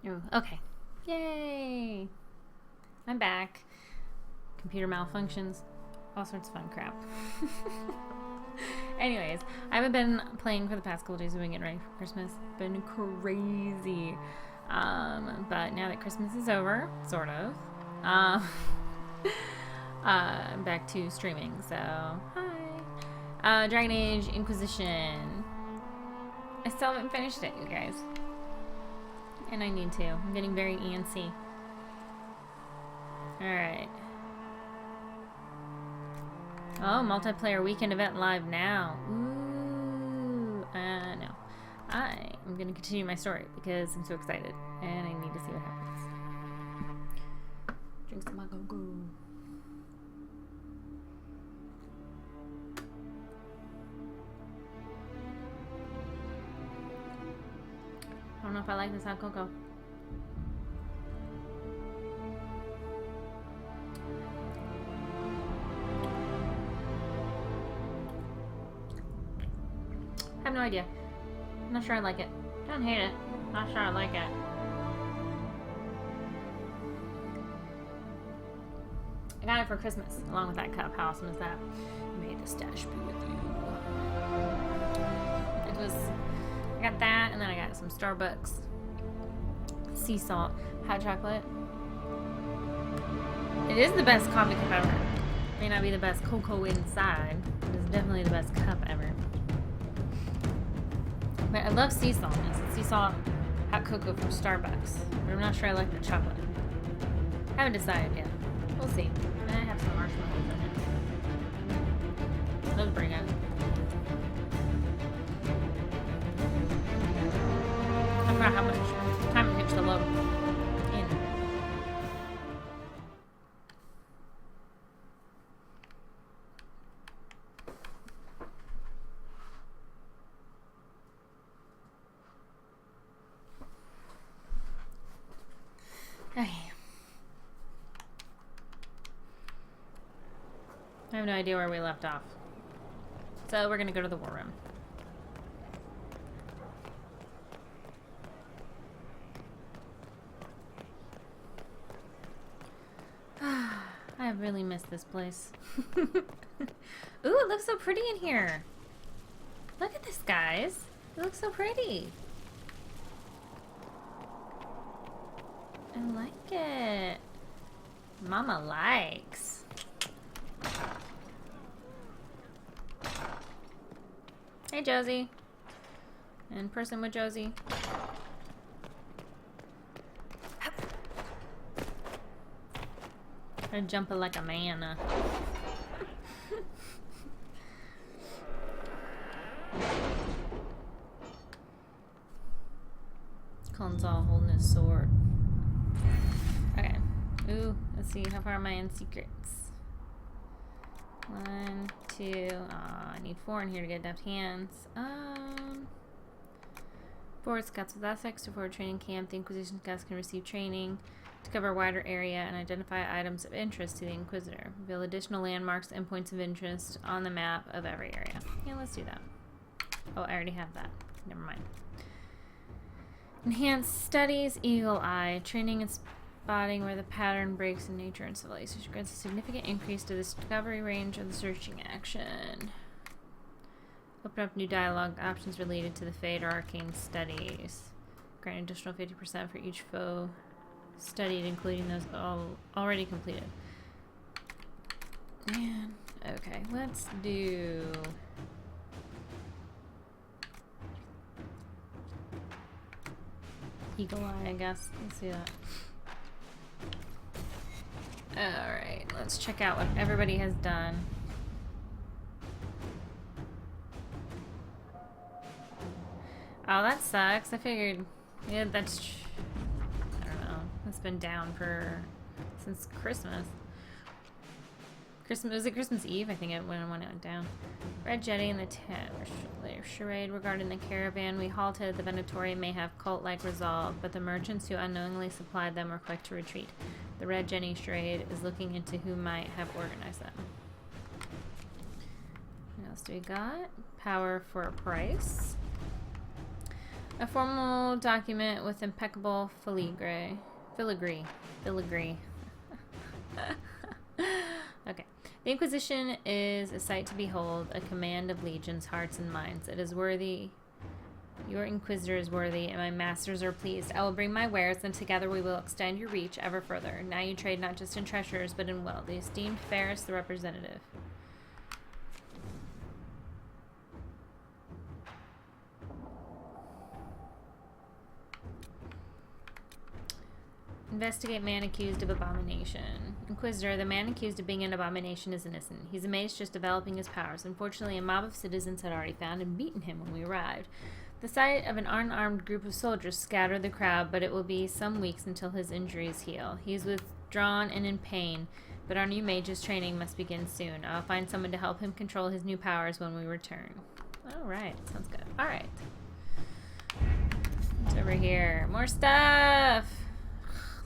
Ooh, okay. Yay! I'm back. Computer malfunctions. All sorts of fun crap. Anyways, I haven't been playing for the past couple days. We've been getting ready for Christmas. Been crazy. But now that Christmas is over, sort of, I'm back to streaming. So, hi. Dragon Age Inquisition. I still haven't finished it, you guys. And I need to. I'm getting very antsy. Alright. Oh, multiplayer weekend event live now. Ooh. No. I am going to continue my story because I'm so excited. And I need to see what happens. Drink some go. I don't know if I like this hot cocoa. I have no idea. I'm not sure I like it. Don't hate it. Not sure I like it. I got it for Christmas, along with that cup. How awesome is that? May the stash be with you. I got that, and then I got some Starbucks sea salt hot chocolate. It is the best coffee cup ever. May not be the best cocoa inside, but it's definitely the best cup ever. But I love sea salt. It's sea salt hot cocoa from Starbucks, but I'm not sure I like the chocolate. Haven't decided yet. We'll see. And I have some marshmallows in it. Those are pretty good. I forgot how much time it takes to load in. Okay. I have no idea where we left off. So we're gonna go to the war room. I really miss this place. Ooh, it looks so pretty in here. Look at this, guys. It looks so pretty. I like it. Mama likes. Hey, Josie. And person with Josie. I'm jumping like a man. Colin's all holding his sword. Okay. Ooh, let's see. How far am I in secrets? 1, 2. I need 4 in here to get deft hands. Forward scouts with ethics to forward training camp. The Inquisition scouts can receive training to cover a wider area and identify items of interest to the Inquisitor. Reveal additional landmarks and points of interest on the map of every area. Yeah, let's do that. Oh, I already have that. Never mind. Enhanced studies, Eagle Eye. Training and spotting where the pattern breaks in nature and civilization grants a significant increase to the discovery range of the searching action. Open up new dialogue options related to the Fade or Arcane studies. Grant an additional 50% for each foe studied, including those already completed. Man, okay, let's do... Eagle Eye, I guess. Let's do that. Alright, let's check out what everybody has done. Oh, that sucks. I figured... Yeah, that's... I don't know. It's been down since Christmas. Was it Christmas Eve? I think when it went down. Red Jetty and the charade regarding the caravan we halted. The Venatori may have cult-like resolve, but the merchants who unknowingly supplied them were quick to retreat. The Red Jenny charade is looking into who might have organized them. What else do we got? Power for a price. A formal document with impeccable filigree. Filigree. Okay. The Inquisition is a sight to behold, a command of legions, hearts, and minds. It is worthy. Your Inquisitor is worthy, and my masters are pleased. I will bring my wares, and together we will extend your reach ever further. Now you trade not just in treasures, but in wealth. The esteemed Ferris, the representative. Investigate man accused of abomination. Inquisitor, the man accused of being an abomination is innocent. He's amazed just developing his powers. Unfortunately, a mob of citizens had already found and beaten him when we arrived. The sight of an unarmed group of soldiers scattered the crowd, but it will be some weeks until his injuries heal. He is withdrawn and in pain, but our new mage's training must begin soon. I'll find someone to help him control his new powers when we return. Alright, sounds good. Alright. What's over here? More stuff!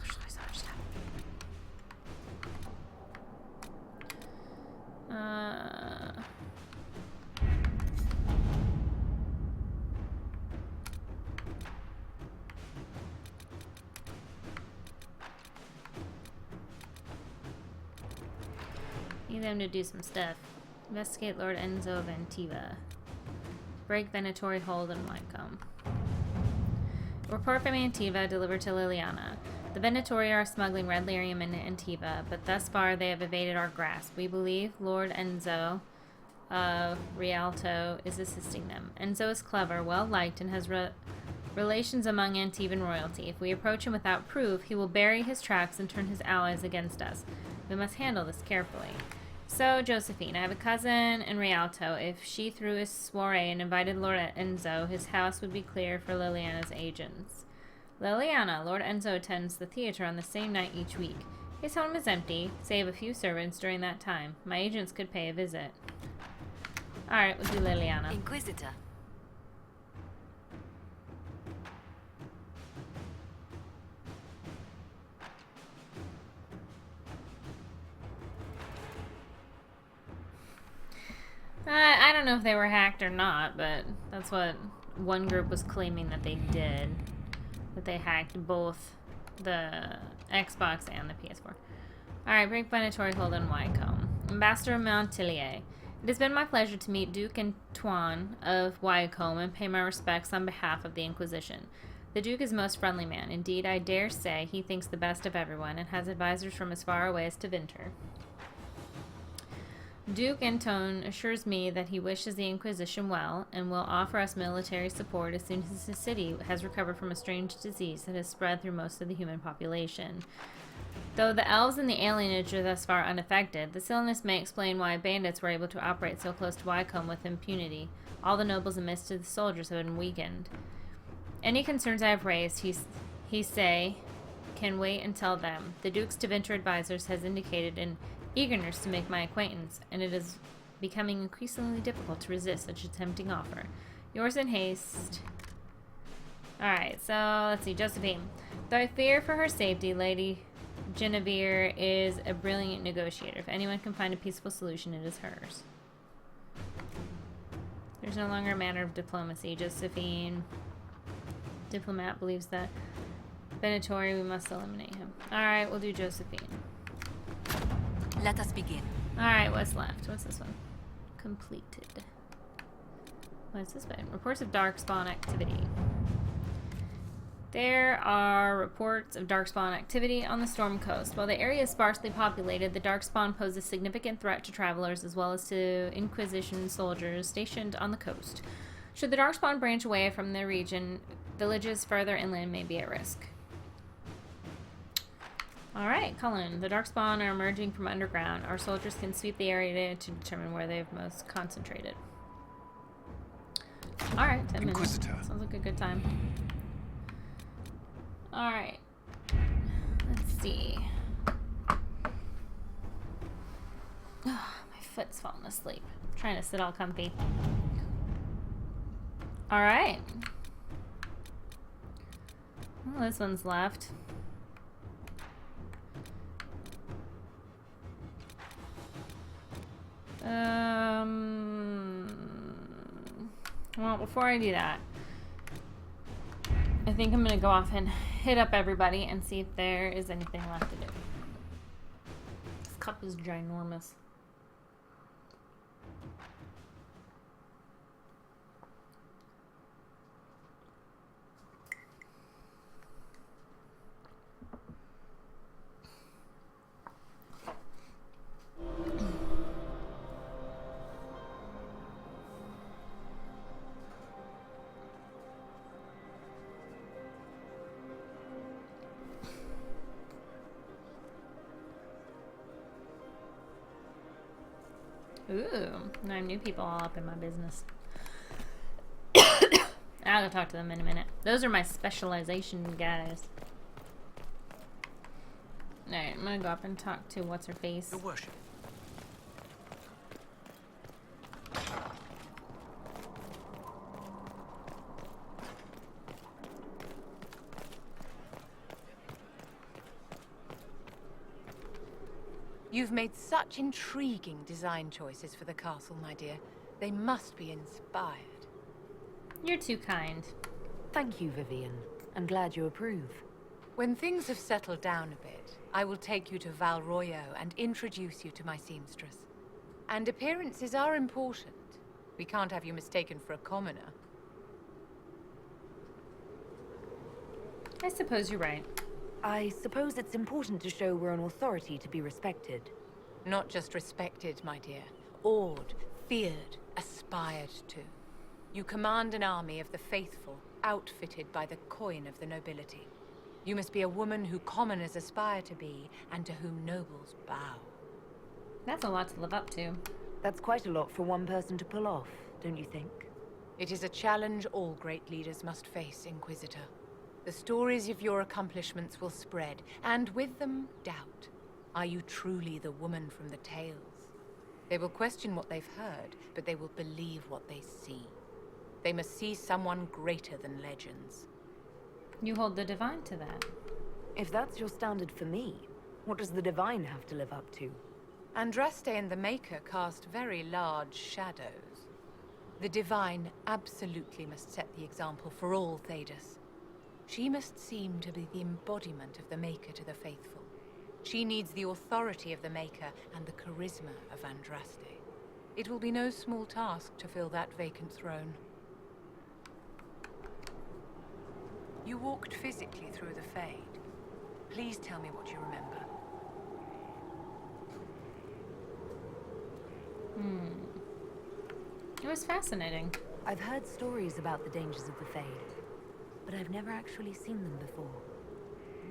There's so much stuff. Need them to do some stuff. Investigate Lord Enzo of Antiva. Break Venatori hold in Wycombe. Report from Antiva delivered to Liliana. The Venatori are smuggling red lyrium into Antiva, but thus far they have evaded our grasp. We believe Lord Enzo of Rialto is assisting them. Enzo is clever, well-liked, and has relations among Antivan royalty. If we approach him without proof, he will bury his tracks and turn his allies against us. We must handle this carefully. So, Josephine, I have a cousin in Rialto. If she threw a soiree and invited Lord Enzo, his house would be clear for Liliana's agents. Liliana, Lord Enzo attends the theater on the same night each week. His home is empty, save a few servants during that time. My agents could pay a visit. Alright, we'll do Liliana. Inquisitor. I don't know if they were hacked or not, but that's what one group was claiming that they did. That they hacked both the Xbox and the PS4. Alright, break Venatori hold in Wycombe. Ambassador Montilier. It has been my pleasure to meet Duke Antoine of Wycombe and pay my respects on behalf of the Inquisition. The Duke is a most friendly man. Indeed, I dare say he thinks the best of everyone and has advisors from as far away as Tevinter. Duke Anton assures me that he wishes the Inquisition well and will offer us military support as soon as the city has recovered from a strange disease that has spread through most of the human population. Though the elves and the alienage are thus far unaffected, this illness may explain why bandits were able to operate so close to Wycombe with impunity. All the nobles and most of the soldiers have been weakened. Any concerns I have raised, he say, can wait until then. The Duke's Tevinter advisors has indicated an eagerness to make my acquaintance, and it is becoming increasingly difficult to resist such a tempting offer. Yours in haste. Alright, so let's see, Josephine. Though I fear for her safety, Lady Genevieve is a brilliant negotiator. If anyone can find a peaceful solution, it is hers. There's no longer a matter of diplomacy. Josephine, diplomat, believes that Venatori, we must eliminate him. Alright, we'll do Josephine. Let us begin. Alright, what's left? What's this one? Completed. What's this one? Reports of darkspawn activity. There are reports of darkspawn activity on the Storm Coast. While the area is sparsely populated, the darkspawn pose a significant threat to travelers as well as to Inquisition soldiers stationed on the coast. Should the darkspawn branch away from the region, villages further inland may be at risk. Alright, Cullen. The darkspawn are emerging from underground. Our soldiers can sweep the area to determine where they've most concentrated. Alright, 10 minutes. Inquisitor. Sounds like a good time. Alright. Let's see. Oh, my foot's falling asleep. I'm trying to sit all comfy. Alright. Well, this one's left. Well, before I do that, I think I'm gonna go off and hit up everybody and see if there is anything left to do. This cup is ginormous. Ooh, now I have new people all up in my business. I'll go talk to them in a minute. Those are my specialization guys. Alright, I'm gonna go up and talk to what's her face. Your worship. You've made such intriguing design choices for the castle, my dear. They must be inspired. You're too kind. Thank you, Vivian. I'm glad you approve. When things have settled down a bit, I will take you to Val Royo and introduce you to my seamstress. And appearances are important. We can't have you mistaken for a commoner. I suppose you're right. I suppose it's important to show we're an authority to be respected. Not just respected, my dear. Awed, feared, aspired to. You command an army of the faithful, outfitted by the coin of the nobility. You must be a woman who commoners aspire to be, and to whom nobles bow. That's a lot to live up to. That's quite a lot for one person to pull off, don't you think? It is a challenge all great leaders must face, Inquisitor. The stories of your accomplishments will spread, and with them, doubt. Are you truly the woman from the tales? They will question what they've heard, but they will believe what they see. They must see someone greater than legends. You hold the divine to that. If that's your standard for me, what does the divine have to live up to? Andraste and the Maker cast very large shadows. The divine absolutely must set the example for all Thedas. She must seem to be the embodiment of the Maker to the faithful. She needs the authority of the Maker and the charisma of Andraste. It will be no small task to fill that vacant throne. You walked physically through the Fade. Please tell me what you remember. It was fascinating. I've heard stories about the dangers of the Fade, but I've never actually seen them before.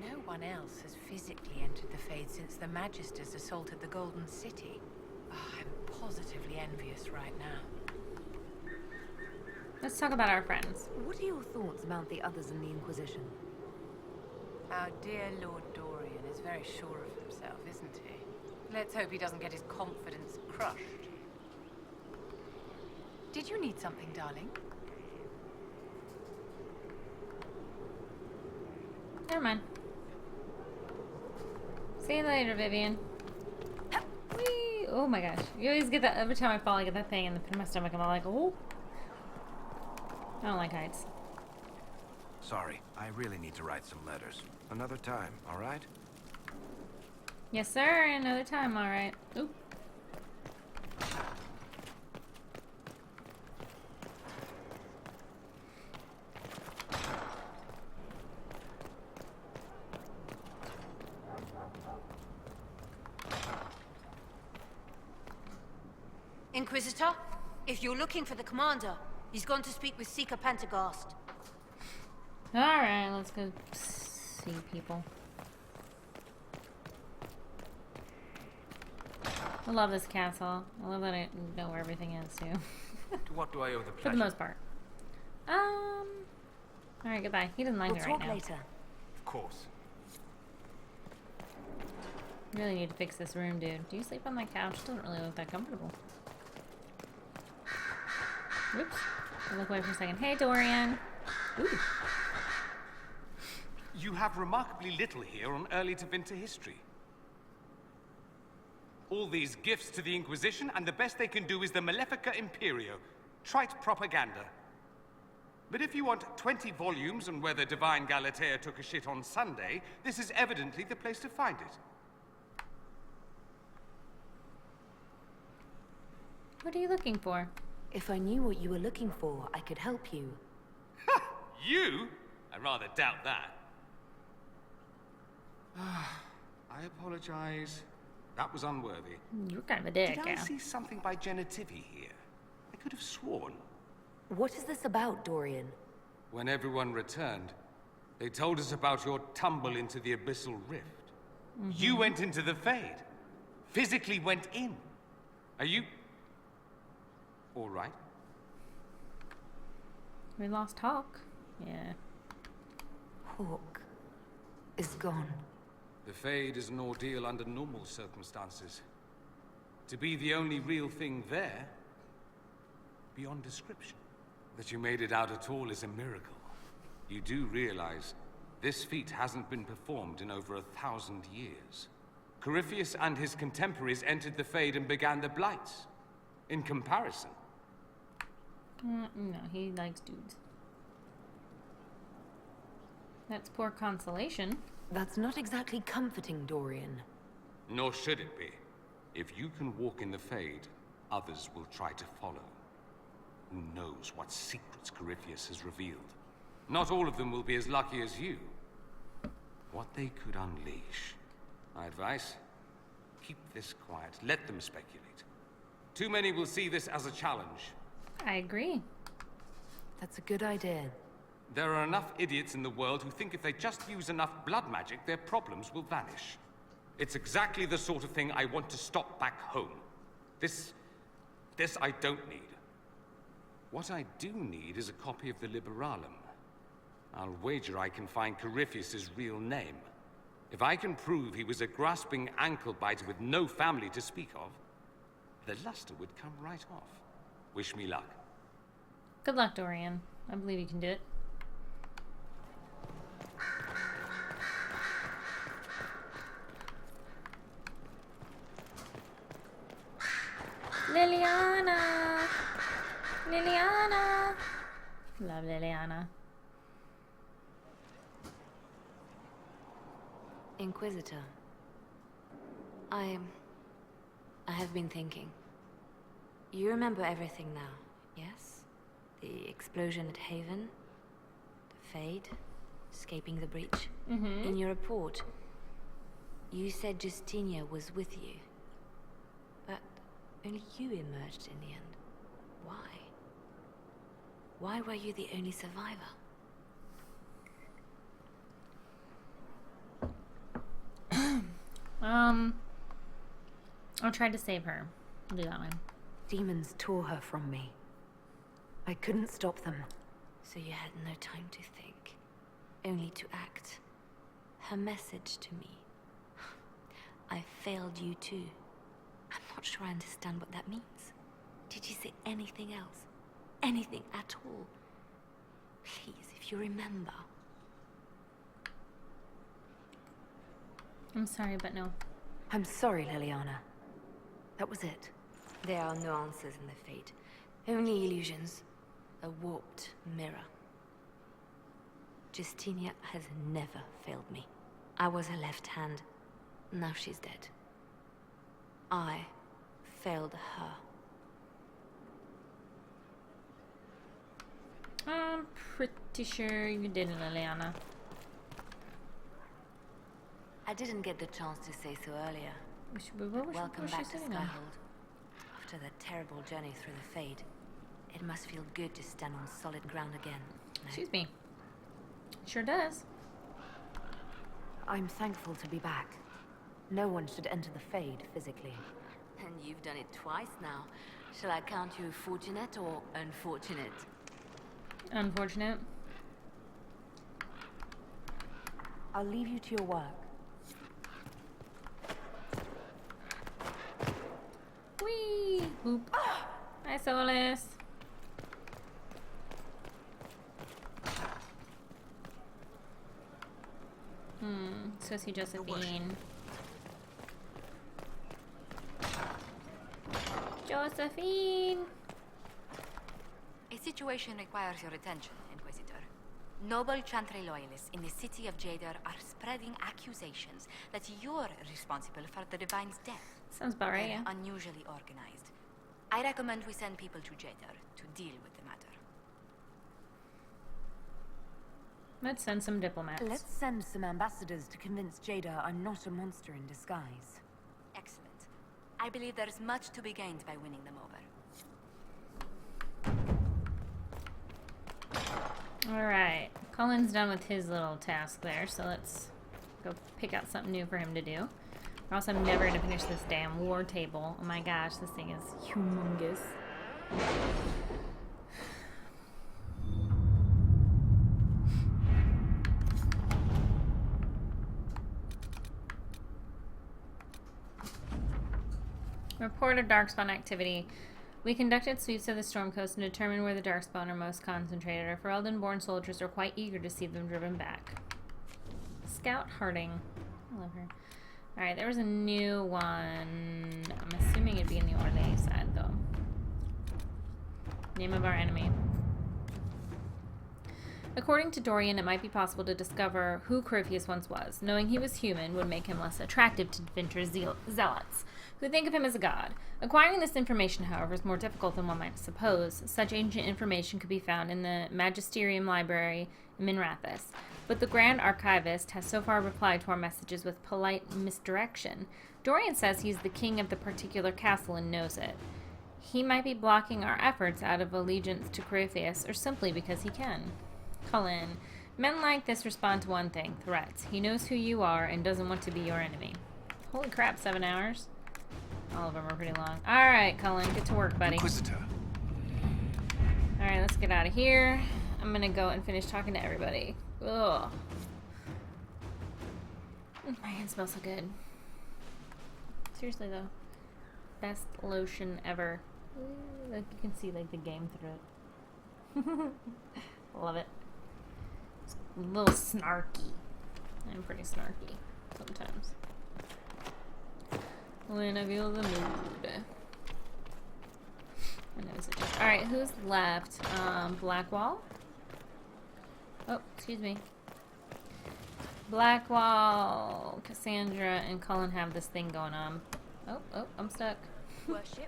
No one else has physically entered the Fade since the Magisters assaulted the Golden City. Oh, I'm positively envious right now. Let's talk about our friends. What are your thoughts about the others in the Inquisition? Our dear Lord Dorian is very sure of himself, isn't he? Let's hope he doesn't get his confidence crushed. Did you need something, darling? Never mind. See you later, Vivian. Whee! Oh my gosh. You always get that every time I fall, I get that thing in the pit of my stomach. I'm all like, oh. I don't like heights. Sorry, I really need to write some letters. Another time, all right? Yes, sir. Another time, alright. Oop. Inquisitor, if you're looking for the commander, he's gone to speak with Seeker Pentagast. Alright, let's go see people. I love this castle. I love that I know where everything is, too. To what do I owe the For pleasure? the most part. Alright, goodbye. He doesn't like We'll me right talk now. later. Of course. Really need to fix this room, dude. Do you sleep on that couch? It doesn't really look that comfortable. Whoops. I'll look away for a second. Hey, Dorian. Ooh. You have remarkably little here on early to Vinter history. All these gifts to the Inquisition, and the best they can do is the Malefica Imperio. Trite propaganda. But if you want 20 volumes on whether Divine Galatea took a shit on Sunday, this is evidently the place to find it. What are you looking for? If I knew what you were looking for, I could help you. You? I rather doubt that. I apologize. That was unworthy. You're kind of a dick, Did I yeah. see something by Genitivi here? I could have sworn. What is this about, Dorian? When everyone returned, they told us about your tumble into the Abyssal Rift. You went into the Fade. Physically went in. Are you... all right? We lost Hawk. Yeah. Hawk is gone. The Fade is an ordeal under normal circumstances. To be the only real thing there, beyond description. That you made it out at all is a miracle. You do realize this feat hasn't been performed in over 1,000 years. Corypheus and his contemporaries entered the Fade and began the Blights. In comparison. No, he likes dudes. That's poor consolation. That's not exactly comforting, Dorian. Nor should it be. If you can walk in the Fade, others will try to follow. Who knows what secrets Corypheus has revealed? Not all of them will be as lucky as you. What they could unleash. My advice? Keep this quiet. Let them speculate. Too many will see this as a challenge. I agree. That's a good idea. There are enough idiots in the world who think if they just use enough blood magic, their problems will vanish. It's exactly the sort of thing I want to stop back home. This I don't need. What I do need is a copy of the Liberalum. I'll wager I can find Corypheus's real name. If I can prove he was a grasping ankle-biter with no family to speak of, the luster would come right off. Wish me luck. Good luck, Dorian. I believe you can do it. Liliana! Liliana! Love Liliana. Inquisitor. I have been thinking. You remember everything now, yes? The explosion at Haven, the Fade, escaping the breach. In your report, you said Justinia was with you. But only you emerged in the end. Why? Why were you the only survivor? I tried to save her. I'll do that one. Demons tore her from me. I couldn't stop them. So you had no time to think, only to act. Her message to me. I failed you too. I'm not sure I understand what that means. Did you say anything else? Anything at all? Please, if you remember. I'm sorry, but no. I'm sorry, Liliana. That was it. There are no answers in the Fate. Only illusions. A warped mirror. Justinia has never failed me. I was her left hand. Now she's dead. I failed her. I'm pretty sure you did, Liliana. I didn't get the chance to say so earlier. Welcome Where's back she to sitting on? Skyhold. After that terrible journey through the Fade, it must feel good to stand on solid ground again. No? Excuse me. Sure does. I'm thankful to be back. No one should enter the Fade physically. And you've done it twice now. Shall I count you fortunate or unfortunate? Unfortunate. I'll leave you to your work. Whee! Boop. Hi, Solis. Sissy Josephine. Josephine! A situation requires your attention, Inquisitor. Noble Chantry loyalists in the city of Jadar are spreading accusations that you're responsible for the Divine's death. Sounds about right, They're yeah. unusually organized. I recommend we send people to Jadar to deal with the matter. Let's send some diplomats. Let's send some ambassadors to convince Jada I'm not a monster in disguise. Excellent. I believe there is much to be gained by winning them over. Alright. Cullen's done with his little task there, so let's go pick out something new for him to do. Or else I'm never gonna finish this damn war table. Oh my gosh, this thing is humongous. Report of Darkspawn activity. We conducted sweeps of the Storm Coast and determined where the Darkspawn are most concentrated. Our Ferelden-born soldiers are quite eager to see them driven back. Scout Harding. I love her. Alright, there was a new one. I'm assuming it'd be in the Orlais side, though. Name of our enemy. According to Dorian, it might be possible to discover who Corypheus once was. Knowing he was human would make him less attractive to Vinter's zealots, who think of him as a god. Acquiring this information, however, is more difficult than one might suppose. Such ancient information could be found in the Magisterium Library in Minrathous, but the Grand Archivist has so far replied to our messages with polite misdirection. Dorian says he's the king of the particular castle and knows it. He might be blocking our efforts out of allegiance to Corypheus, or simply because he can. Cullen. Men like this respond to one thing, threats. He knows who you are and doesn't want to be your enemy. Holy crap, 7 hours? All of them are pretty long. Alright, Cullen, get to work, buddy. Inquisitor. Alright, let's get out of here. I'm gonna go and finish talking to everybody. Ugh. My hand smells so good. Seriously, though. Best lotion ever. Like, you can see, like, the game through it. Love it. It's a little snarky. I'm pretty snarky sometimes. When I feel the mood. Alright, who's left? Blackwall? Oh, excuse me. Blackwall, Cassandra, and Cullen have this thing going on. Oh, I'm stuck. Worship.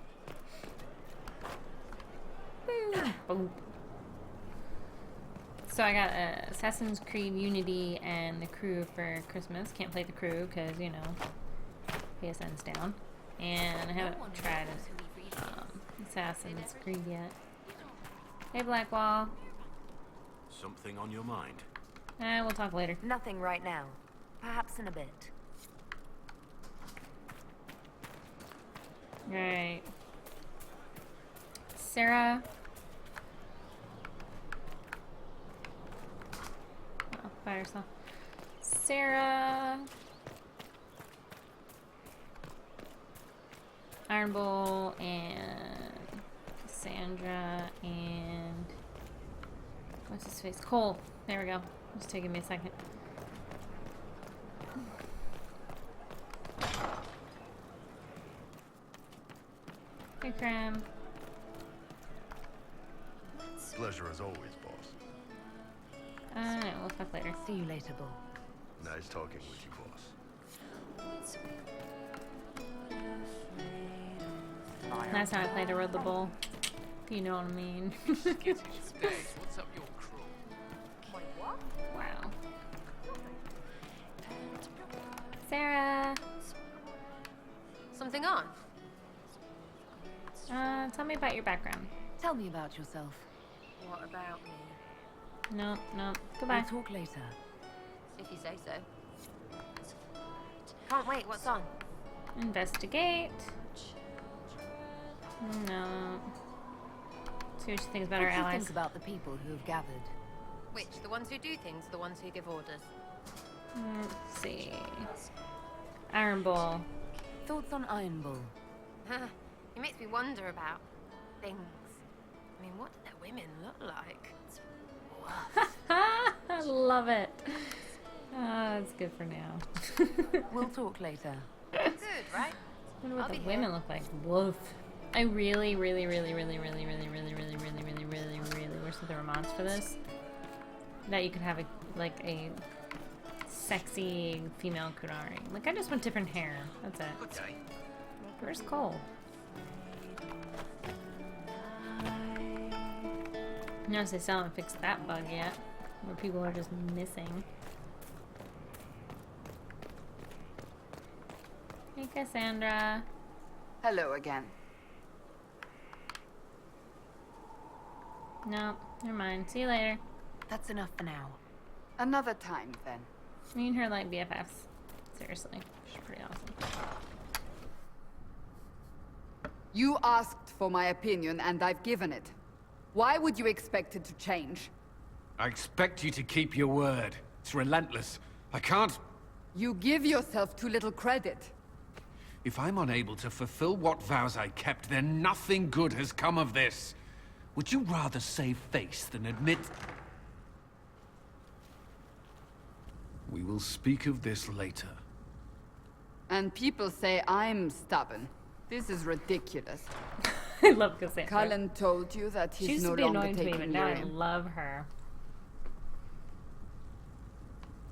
Boom. So I got Assassin's Creed Unity and the Crew for Christmas. Can't play the Crew because, you know, PSN's down. And I haven't tried Assassin's Creed yet. Hey, Blackwall. Something on your mind? We'll talk later. Nothing right now. Perhaps in a bit. Right. Sarah. Oh, by herself. Sarah. Iron Bull and Cassandra and what's his face? Cole. There we go. Just taking me a second. Hey, Cram. Pleasure as always, boss. No, we'll talk later. See you later, Bull. Nice talking with you, boss. Last time I played, I rode the bull. You know what I mean. What's up your crew? Wow. Sarah. Something on? Tell me about your background. Tell me about yourself. What about me? No. Goodbye. We'll talk later. If you say so. Can't wait, what's on? Investigate. No. See what she thinks about What our do you allies. think about the people who have gathered? Which? The ones who do things, the ones who give orders? Let's see. Iron Bull. Thoughts on Iron Bull? It makes me wonder about things. I mean, what do their women look like? I love it. It's good for now. We'll talk later. Good, right? I wonder what I'll the be women here. look like. Woof. I really wish that there were mods for this. that you could have a sexy female Kunari. Like, I just want different hair. That's it. Okay. Where's Cole? Notice they still haven't fixed that bug yet, where people are just missing. Hey, Cassandra. Hello again. No, never mind. See you later. That's enough for now. Another time, then. Me and her like BFFs. Seriously. She's pretty awesome. You asked for my opinion, and I've given it. Why would you expect it to change? I expect you to keep your word. It's relentless. I can't... You give yourself too little credit. If I'm unable to fulfill what vows I kept, then nothing good has come of this. Would you rather save face than admit... We will speak of this later. And people say I'm stubborn. This is ridiculous. I love Cassandra. Cullen told you that She he's used no to be longer annoying to me, but taking now I Lyrium. love her.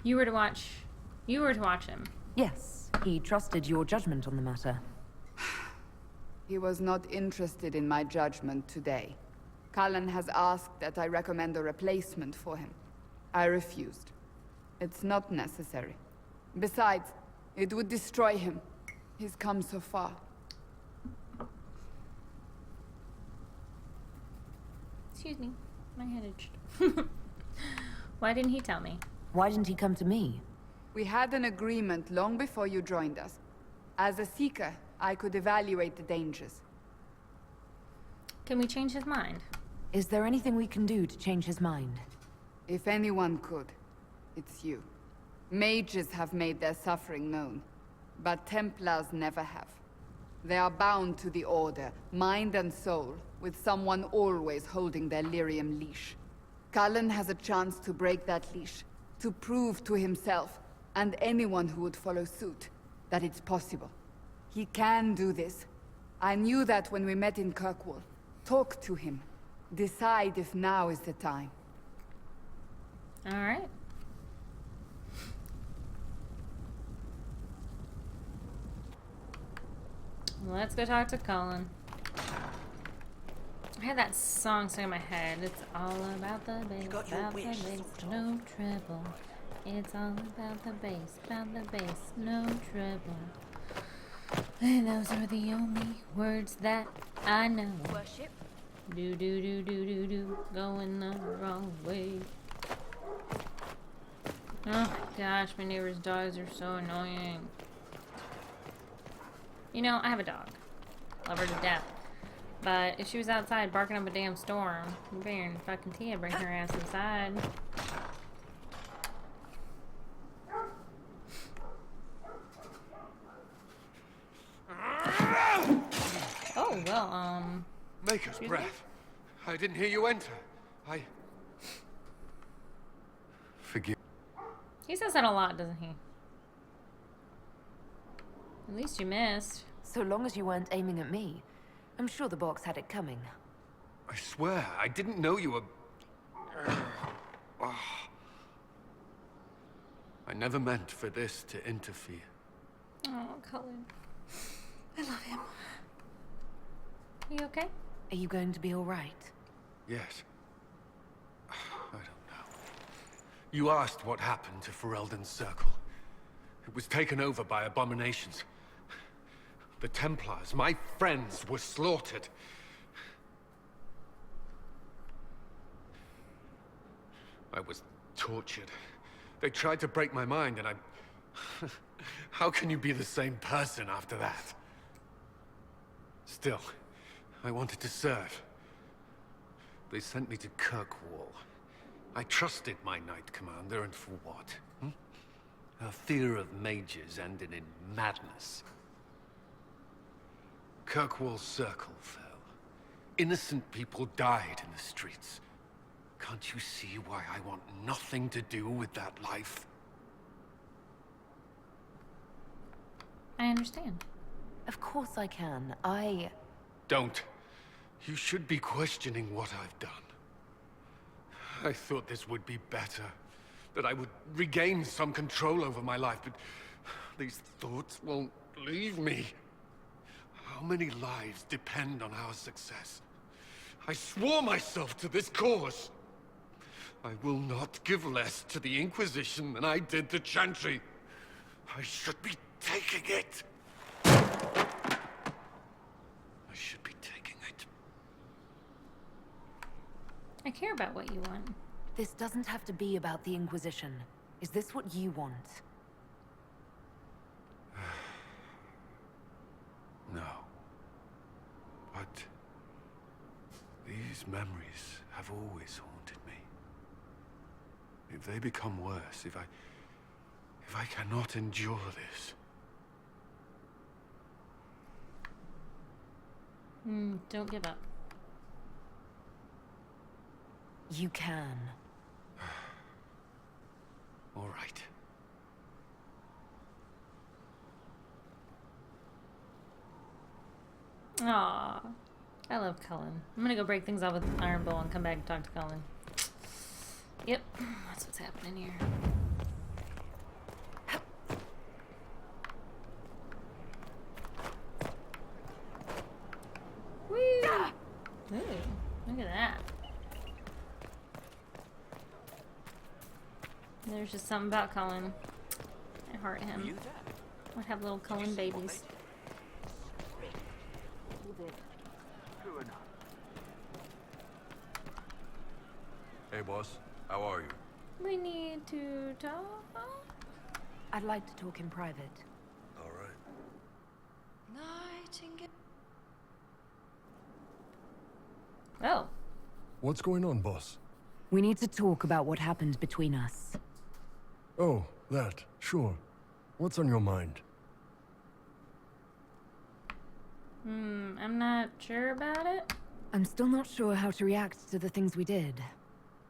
You were to watch him. Yes, he trusted your judgment on the matter. He was not interested in my judgment today. Cullen has asked that I recommend a replacement for him. I refused. It's not necessary. Besides, it would destroy him. He's come so far. Excuse me. My head itched. Why didn't he tell me? Why didn't he come to me? We had an agreement long before you joined us. As a Seeker, I could evaluate the dangers. Can we change his mind? Is there anything we can do to change his mind? If anyone could, it's you. Mages have made their suffering known, but Templars never have. They are bound to the Order, mind and soul, with someone always holding their lyrium leash. Cullen has a chance to break that leash, to prove to himself, and anyone who would follow suit, that it's possible. He can do this. I knew that when we met in Kirkwall. Talk to him. Decide if now is the time. Alright. Let's go talk to Colin. I had that song stuck in my head. It's all about the bass, about the bass, no treble. It's all about the bass, no treble. And those are the only words that I know. Worship. Do do do do do do, going the wrong way. Oh my gosh, my neighbor's dogs are so annoying. You know, I have a dog. Love her to death. But if she was outside barking up a damn storm, you better fucking tea, I'd bring her ass inside. Oh, well, Maker's breath. I didn't hear you enter. Forgive. he says that a lot, doesn't he? At least you missed. So long as you weren't aiming at me, I'm sure the box had it coming. I swear, I didn't know you were... I never meant for this to interfere. Oh, Cullen. I love him. Are you okay? Are you going to be all right? Yes. I don't know. You asked what happened to Ferelden's Circle. It was taken over by abominations. The Templars, my friends, were slaughtered. I was tortured. They tried to break my mind, and I... How can you be the same person after that? Still, I wanted to serve. They sent me to Kirkwall. I trusted my Knight Commander, and for what? Her fear of mages ended in madness. Kirkwall's Circle fell. Innocent people died in the streets. Can't you see why I want nothing to do with that life? I understand. Of course I can. Don't. You should be questioning what I've done. I thought this would be better. That I would regain some control over my life, but these thoughts won't leave me. How many lives depend on our success? I swore myself to this cause. I will not give less to the Inquisition than I did to Chantry. I should be taking it. I should be taking it. I care about what you want. This doesn't have to be about the Inquisition. Is this what you want? No. But these memories have always haunted me. If they become worse, if I cannot endure this. Don't give up. You can. All right. Aw, I love Cullen. I'm gonna go break things off with Iron Bull and come back and talk to Cullen. Yep, that's what's happening here. Woo! Ooh, look at that. There's just something about Cullen. I heart him. I'd have little Cullen babies. Hey, boss. How are you? We need to talk. I'd like to talk in private. All right. Nightingale. Oh. What's going on, boss? We need to talk about what happened between us. Oh, that. Sure. What's on your mind? I'm not sure about it. I'm still not sure how to react to the things we did.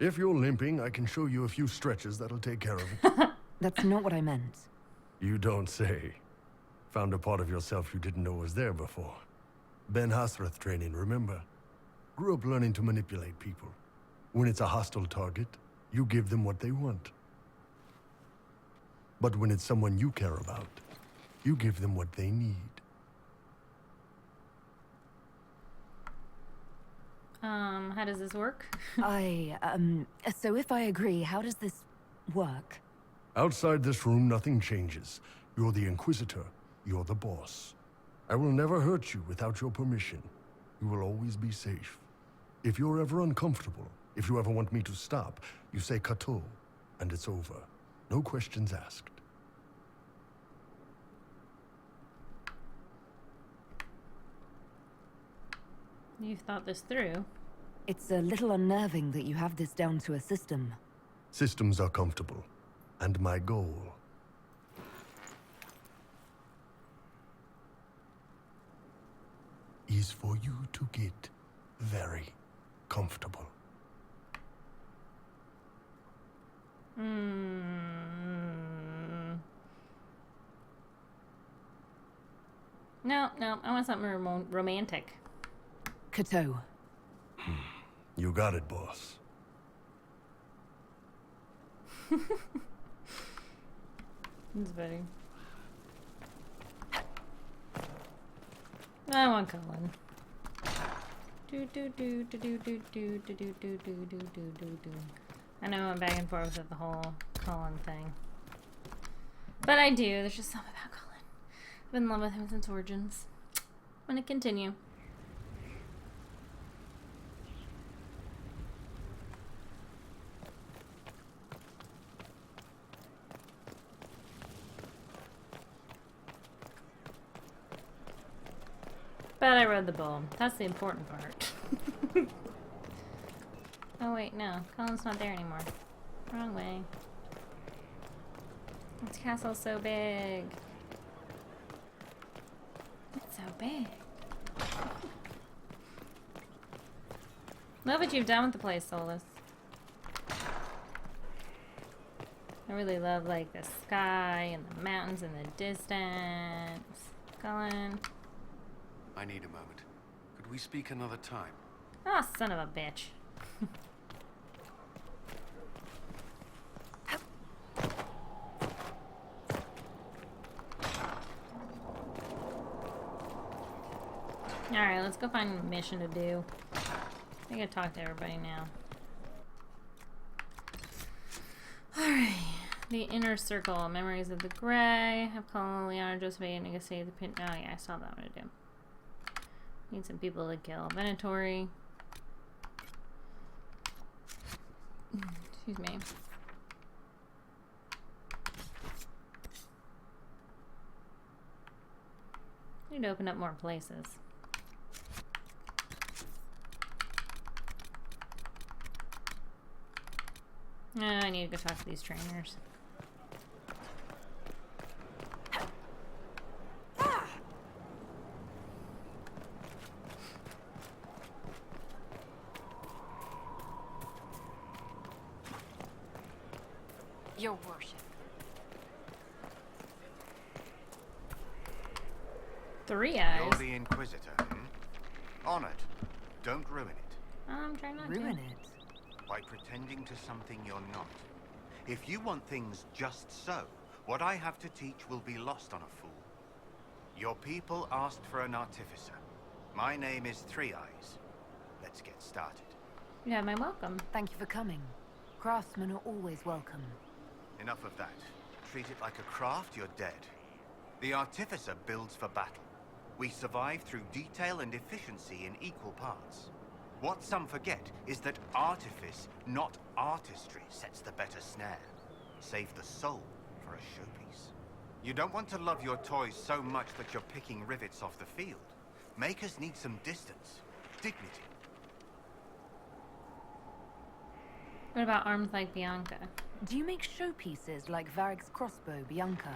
If you're limping, I can show you a few stretches that'll take care of it. That's not what I meant. You don't say. Found a part of yourself you didn't know was there before. Ben Hasrath training, remember? Grew up learning to manipulate people. When it's a hostile target, you give them what they want. But when it's someone you care about, you give them what they need. How does this work? So if I agree, how does this work? Outside this room, nothing changes. You're the Inquisitor. You're the boss. I will never hurt you without your permission. You will always be safe. If you're ever uncomfortable, if you ever want me to stop, you say Kato, and it's over. No questions asked. You've thought this through. It's a little unnerving that you have this down to a system. Systems are comfortable, and my goal is for you to get very comfortable. No, I want something romantic. Kato. You got it, boss. It's funny. I want Cullen. I know I'm back and forth with the whole Cullen thing. But I do. There's just something about Cullen. I've been in love with him since Origins. I'm gonna continue. But I rode the bull. That's the important part. Oh wait, no. Cullen's not there anymore. Wrong way. This castle's so big. It's so big. Love what you've done with the place, Solus. I really love, like, the sky and the mountains in the distance. Cullen. I need a moment. Could we speak another time? Oh, son of a bitch. Alright, let's go find a mission to do. I gotta talk to everybody now. Alright. The Inner Circle. Memories of the Grey. Have Colin, Leonard, Josephine, and say the pin. Oh, yeah, I saw that one to do. Need some people to kill. Venatori. Excuse me. Need to open up more places. I need to go talk to these trainers. Your worship. Three eyes. You're the Inquisitor, hmm? Honored. Don't ruin it. I'm trying not to. Ruin it? By pretending to something you're not. If you want things just so, what I have to teach will be lost on a fool. Your people asked for an artificer. My name is Three Eyes. Let's get started. You have my welcome. Thank you for coming. Craftsmen are always welcome. Enough of that. Treat it like a craft, you're dead. The artificer builds for battle. We survive through detail and efficiency in equal parts. What some forget is that artifice, not artistry, sets the better snare. Save the soul for a showpiece. You don't want to love your toys so much that you're picking rivets off the field. Makers need some distance, dignity. What about arms like Bianca? Do you make showpieces like Varric's crossbow, Bianca?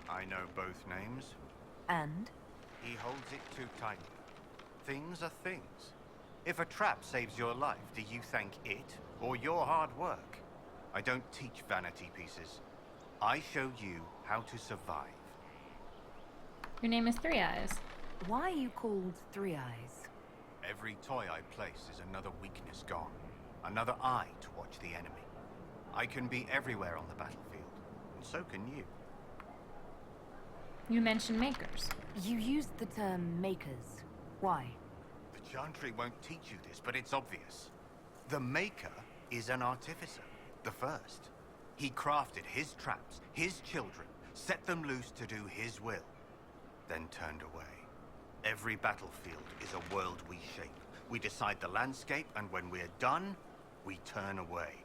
I know both names. And? He holds it too tightly. Things are things. If a trap saves your life, do you thank it or your hard work? I don't teach vanity pieces. I show you how to survive. Your name is Three Eyes. Why are you called Three Eyes? Every toy I place is another weakness gone. Another eye to watch the enemy. I can be everywhere on the battlefield, and so can you. You mentioned makers. You used the term makers. Why? The Chantry won't teach you this, but it's obvious. The Maker is an artificer, the first. He crafted his traps, his children, set them loose to do his will, then turned away. Every battlefield is a world we shape. We decide the landscape, and when we're done, we turn away.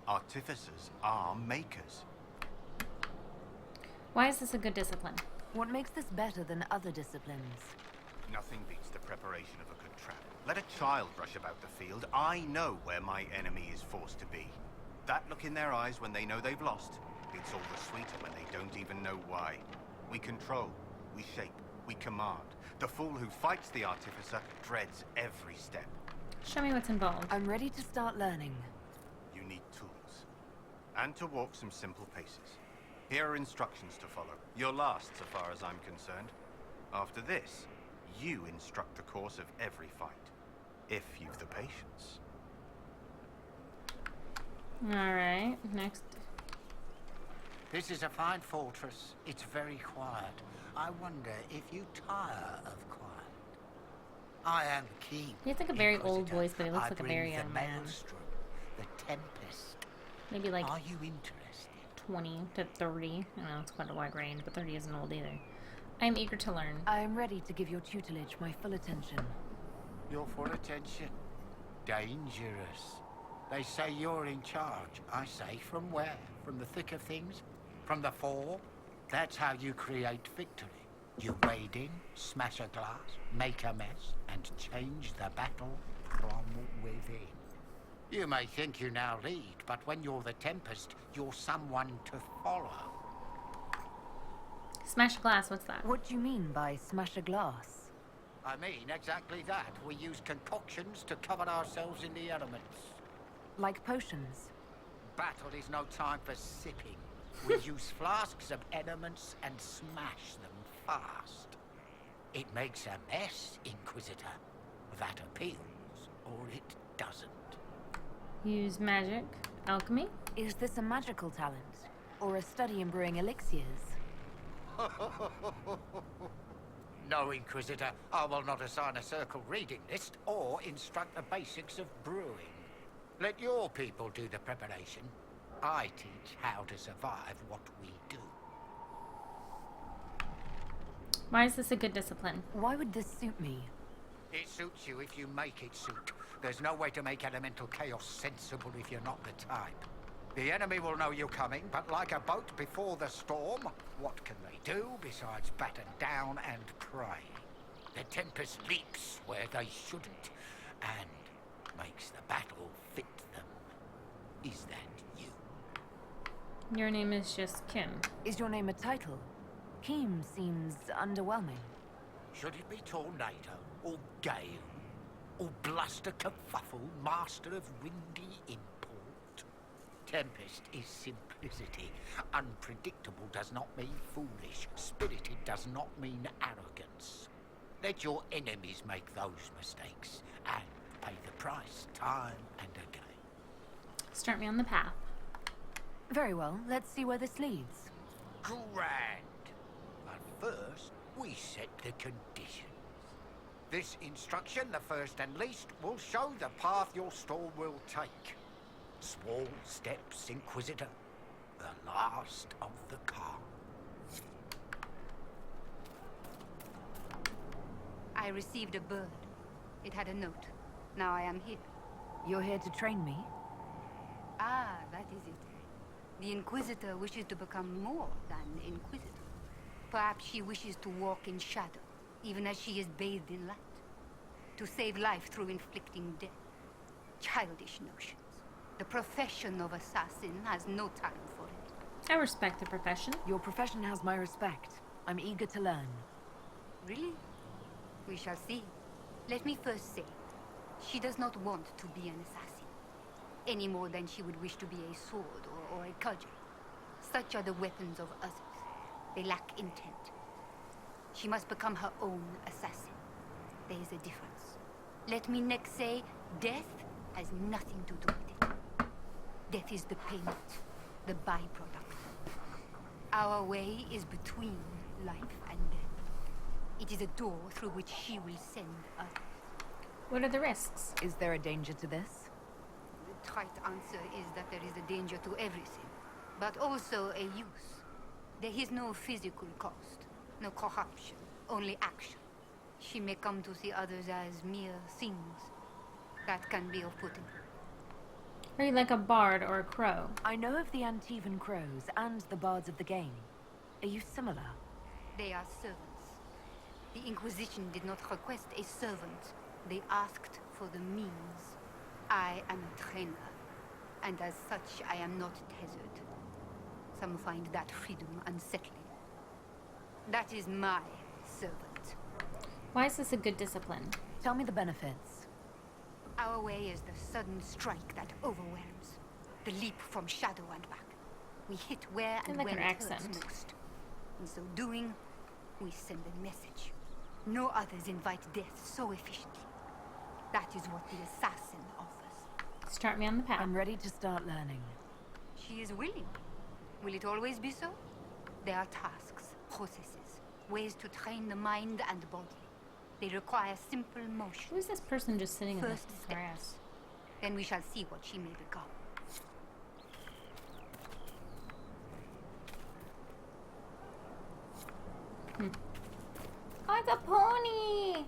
Artificers are makers. Why is this a good discipline? What makes this better than other disciplines? Nothing beats the preparation of a good trap. Let a child rush about the field. I know where my enemy is forced to be. That look in their eyes when they know they've lost, it's all the sweeter when they don't even know why. We control, we shape, we command. The fool who fights the artificer dreads every step. Show me what's involved. I'm ready to start learning. You need tools. And to walk some simple paces. Here are instructions to follow. You're last, so far as I'm concerned. After this, you instruct the course of every fight. If you've the patience. Alright, next. This is a fine fortress. It's very quiet. I wonder if you tire of quiet. I am King. He has like a very old voice, but he looks I like a bring very the young man. maelstrom, the tempest. Maybe like Are you interested? 20 to 30. I know it's quite a wide range, but 30 isn't old either. I'm eager to learn. I am ready to give your tutelage my full attention. Your full attention? Dangerous. They say you're in charge. I say, from where? From the thick of things? From the fore? That's how you create victory. You wade in, smash a glass, make a mess, and change the battle from within. You may think you now lead, but when you're the Tempest, you're someone to follow. Smash a glass, what's that? What do you mean by smash a glass? I mean exactly that. We use concoctions to cover ourselves in the elements. Like potions? Battle is no time for sipping. We use flasks of elements and smash them fast. It makes a mess, Inquisitor. That appeals, or it doesn't. Use magic. Alchemy? Is this a magical talent? Or a study in brewing elixirs? No, Inquisitor. I will not assign a circle reading list or instruct the basics of brewing. Let your people do the preparation. I teach how to survive what we do. Why is this a good discipline? Why would this suit me? It suits you if you make it suit. There's no way to make elemental chaos sensible if you're not the type. The enemy will know you're coming, but like a boat before the storm, what can they do besides batten down and pray? The Tempest leaps where they shouldn't, and makes the battle fit them. Is that you? Your name is just Kim. Is your name a title? Kim seems underwhelming. Should it be Tornado, or Gale, or Bluster Kerfuffle, Master of Windy Import? Tempest is simplicity. Unpredictable does not mean foolish. Spirited does not mean arrogance. Let your enemies make those mistakes, and pay the price time and again. Start me on the path. Very well, let's see where this leads. Grand. But first, we set the conditions. This instruction, the first and least, will show the path your storm will take. Small steps, Inquisitor. The last of the calm. I received a bird. It had a note. Now I am here. You're here to train me? Ah, that is it. The Inquisitor wishes to become more than Inquisitor. Perhaps she wishes to walk in shadow, even as she is bathed in light. To save life through inflicting death. Childish notions. The profession of assassin has no time for it. I respect the profession. Your profession has my respect. I'm eager to learn. Really? We shall see. Let me first say, she does not want to be an assassin. Any more than she would wish to be a sword or a cudgel. Such are the weapons of others. They lack intent. She must become her own assassin. There is a difference. Let me next say, death has nothing to do with it. Death is the payment, the byproduct. Our way is between life and death. It is a door through which she will send others. What are the risks? Is there a danger to this? The trite answer is that there is a danger to everything, but also a use. There is no physical cost, no corruption, only action. She may come to see others as mere things. That can be off-putting. Are you like a bard or a crow? I know of the Antivan crows and the bards of the game. Are you similar? They are servants. The Inquisition did not request a servant. They asked for the means. I am a trainer, and as such, I am not tethered. Some find that freedom unsettling. That is my servant. Why is this a good discipline? Tell me the benefits. Our way is the sudden strike that overwhelms. The leap from shadow and back. We hit where and like when an it hurts accent. most. In so doing, we send a message. No others invite death so efficiently. That is what the assassin offers. Start me on the path. I'm ready to start learning. She is willing. Will it always be so? There are tasks, processes, ways to train the mind and body. They require simple motion. Who is this person just sitting First in steps. the grass? Then we shall see what she may become. Oh, it's a pony!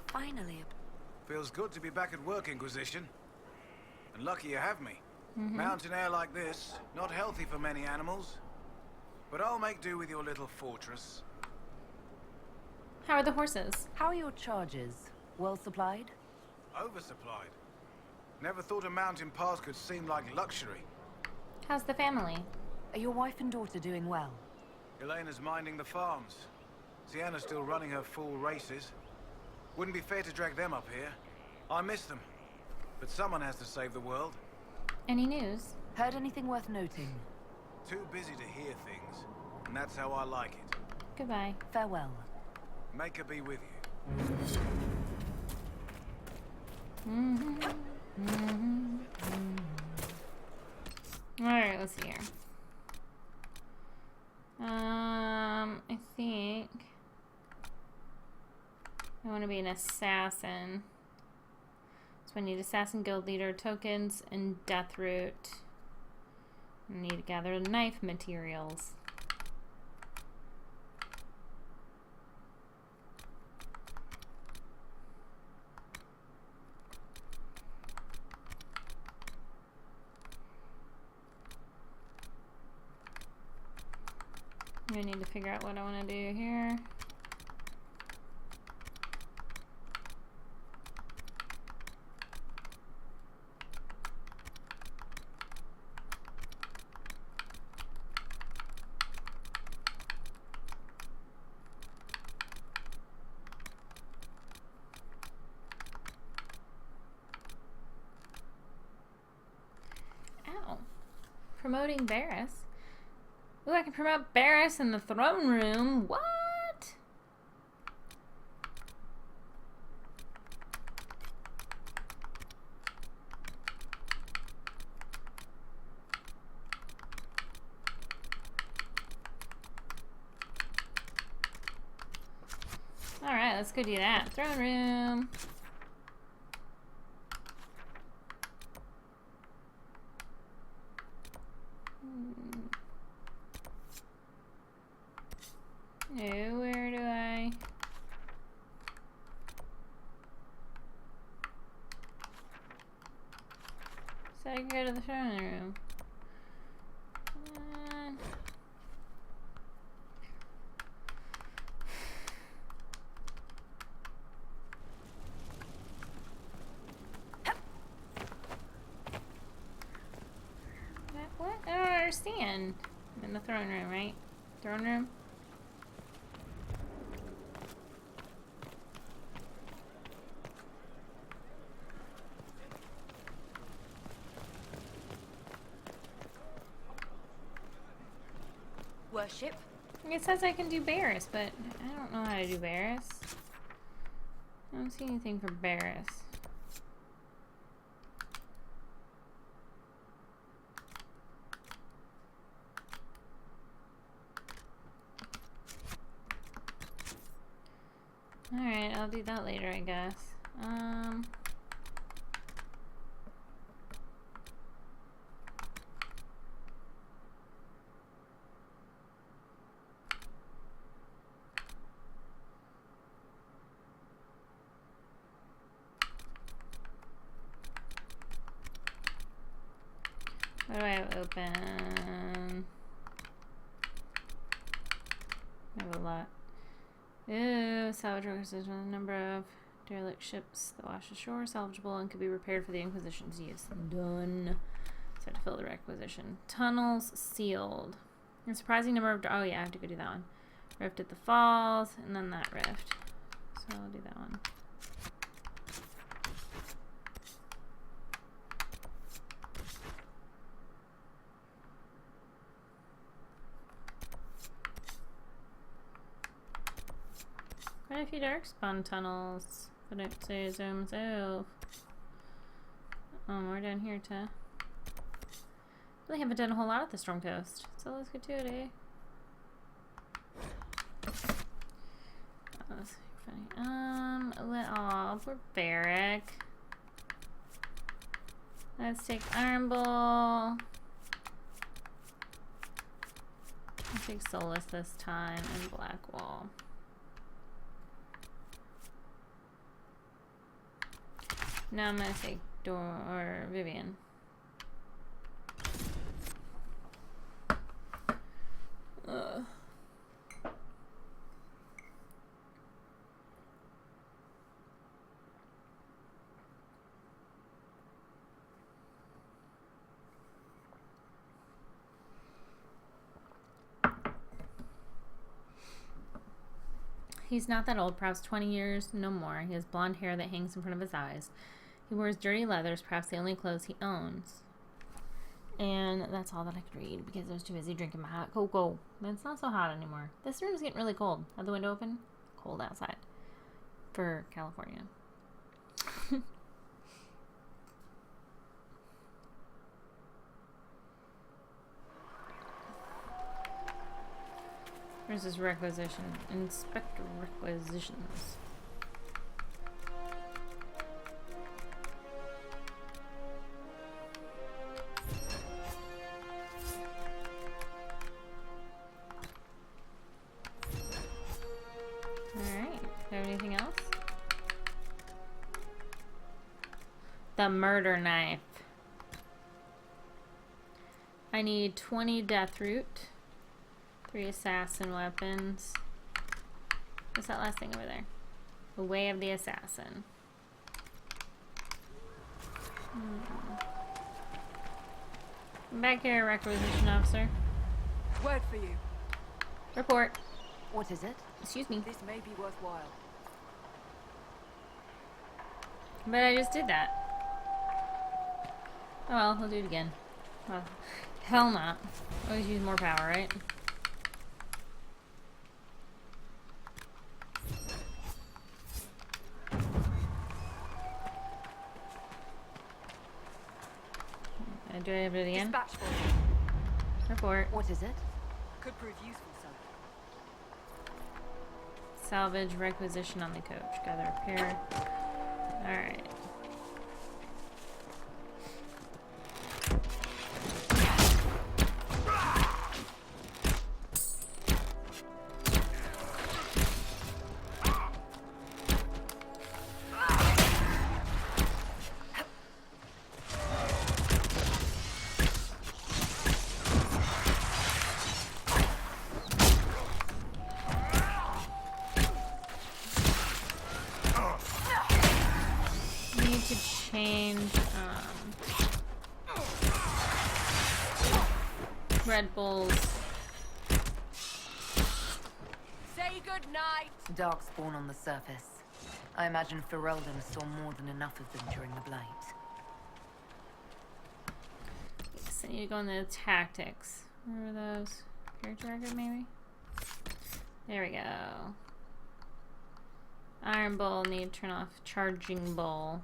Finally, Feels good to be back at work, Inquisition. And lucky you have me. Mountain air like this, not healthy for many animals. But I'll make do with your little fortress. How are the horses? How are your charges? Well supplied? Oversupplied. Never thought a mountain pass could seem like luxury. How's the family? Are your wife and daughter doing well? Elena's minding the farms. Sienna's still running her full races. Wouldn't be fair to drag them up here. I miss them. But someone has to save the world. Any news? Heard anything worth noting? Too busy to hear things. And that's how I like it. Goodbye. Farewell. Make her be with you. Alright, let's an assassin. So I need assassin guild leader tokens and death root. I need to gather knife materials. I need to figure out what I want to do here. Ow. Promoting Varys. Ooh, I can promote Varys in the throne room. What? Alright, let's go do that. Throne room. No, where do I... So I can go to the throne room. What? I don't understand. I'm in the throne room, right? Throne room? Worship? It says I can do Barris, but I don't know how to do Barris. I don't see anything for Barris. Alright, I'll do that later, I guess. What do I have open? I have a lot. Ooh, salvage requisition. The number of derelict ships that wash ashore salvageable and could be repaired for the Inquisition's use. Done. So I have to fill the requisition. Tunnels sealed. A surprising number of... Oh yeah, I have to go do that one. Rift at the Falls, and then that rift. So I'll do that one. Quite a few darkspawn tunnels, but it says myself. We're down here to... Really haven't done a whole lot at the Storm Coast, so let's get to it, eh? Oh, that's funny. We're Barrack. Let's take Iron Bull. Let's take Solus this time and Blackwall. Now I'm gonna take Vivian. Ugh. He's not that old, perhaps 20 years, no more. He has blonde hair that hangs in front of his eyes. He wears dirty leathers, perhaps the only clothes he owns. And that's all that I could read because I was too busy drinking my hot cocoa. And it's not so hot anymore. This room's getting really cold. Have the window open? Cold outside. For California. Where's this requisition? Inspect requisitions. The murder knife. I need 20 death root. 3 assassin weapons. What's that last thing over there? The way of the assassin. I'm back here, requisition officer. Word for you. Report. What is it? Excuse me. This may be worthwhile. But I just did that. Oh well, I'll do it again. Well, hell not. Always use more power, right? Do I have it again? Dispatch for you. Report. What is it? Could prove useful, sir. Salvage requisition on the coach. Gather repair. Alright. Red Bulls. Say goodnight. Darkspawn on the surface. I imagine Ferelden saw more than enough of them during the Blight. Yes, I need to go into the tactics. Where are those? Character record, maybe? There we go. Iron Bull, need to turn off Charging Bull.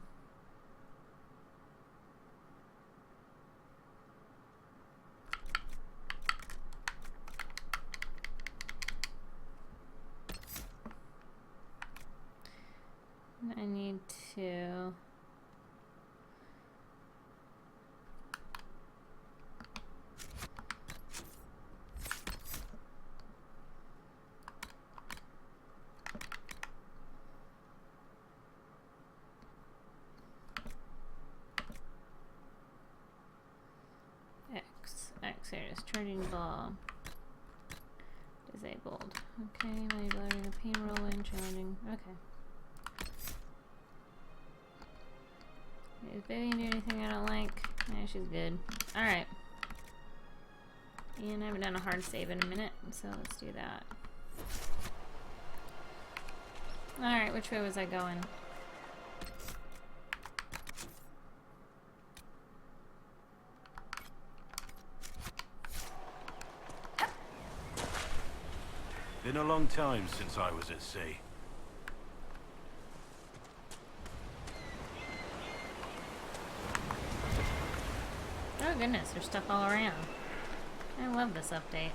I need to X here it is. Charging ball. Disabled. Okay, manipulating the pain rolling, challenging. Okay. Is Vivian do anything I don't like? Yeah, she's good. Alright. And I haven't done a hard save in a minute, so let's do that. Alright, which way was I going? Been a long time since I was at sea. Oh goodness, there's stuff all around. I love this update.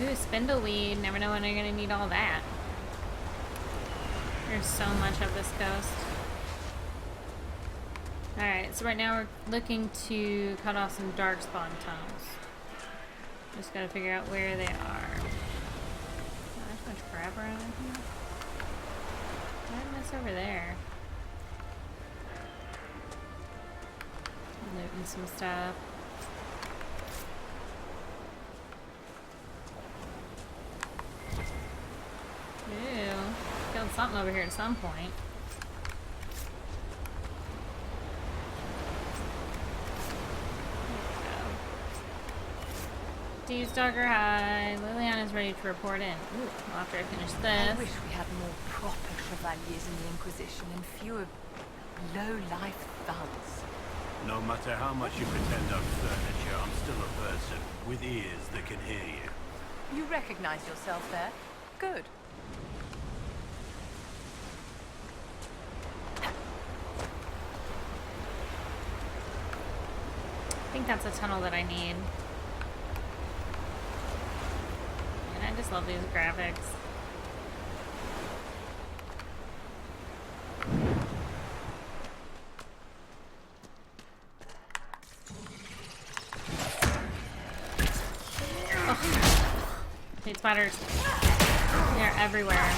Ooh, spindleweed. Never know when you're gonna need all that. There's so much of this coast. Alright, so right now we're looking to cut off some darkspawn tunnels. Just gotta figure out where they are. Oh, there's so much crap around here. What's over there? Looting some stuff. Ew. Killed something over here at some point. Steve Stalker, hi. Liliana's ready to report in. Ooh, well, after I finish this. I wish we had more proper chevaliers in the Inquisition and fewer low-life thugs. No matter how much you pretend I'm furniture, I'm still a person with ears that can hear you. You recognize yourself there? Good. I think that's a tunnel that I need. And I just love these graphics. These spiders, they're everywhere.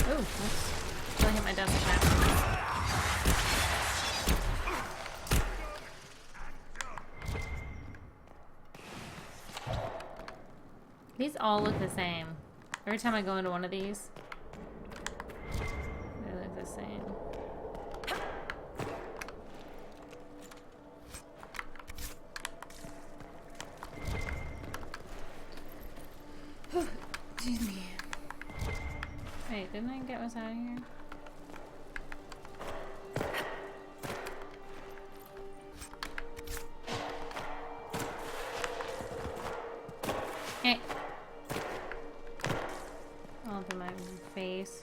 Ooh, that's really hit my death trap. These all look the same. Every time I go into one of these, they look the same. Excuse me. Wait, didn't I get us out of here? Hey. All up in my face.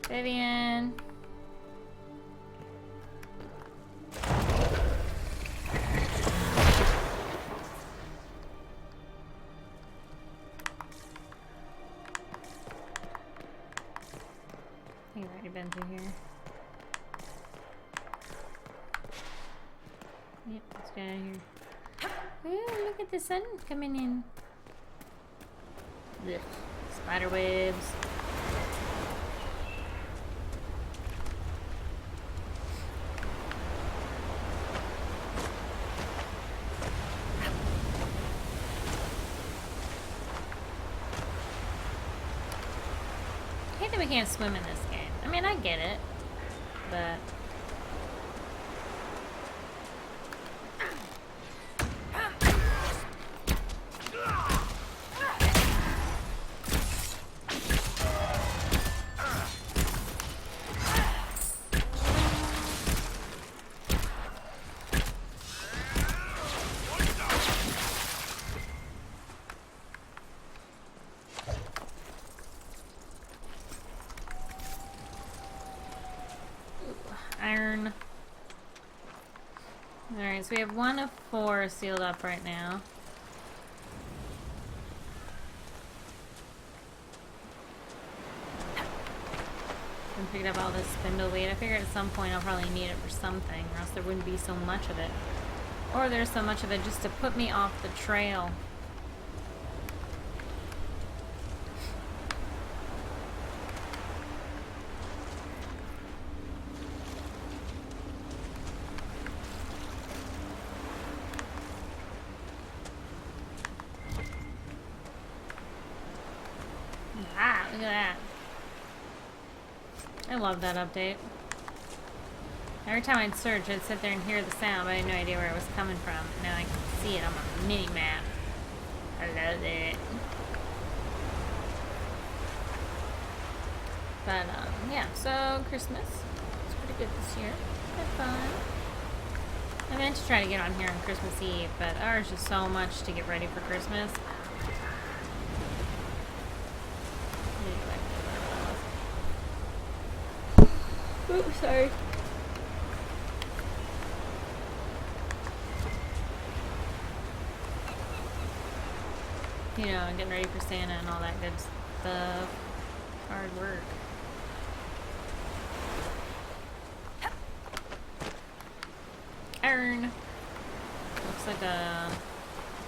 Vivian. You've already been through here. Yep, let's get out of here. Ooh, look at the sun coming in. Ugh. Spider webs. I hate that we can't swim in this game. I mean, I get it, but... Iron. Alright, so we have 1 of 4 sealed up right now. And picked up all this spindle weight. I figured at some point I'll probably need it for something, or else there wouldn't be so much of it. Or there's so much of it just to put me off the trail. Ah, look at that. I love that update. Every time I'd search, I'd sit there and hear the sound, but I had no idea where it was coming from. Now I can see it on my mini-map. I love it. But, yeah, so Christmas. It's pretty good this year. Had fun. I meant to try to get on here on Christmas Eve, but there's just so much to get ready for Christmas. Oops, sorry. You know, getting ready for Santa and all that good stuff. Hard work. Iron. Looks like a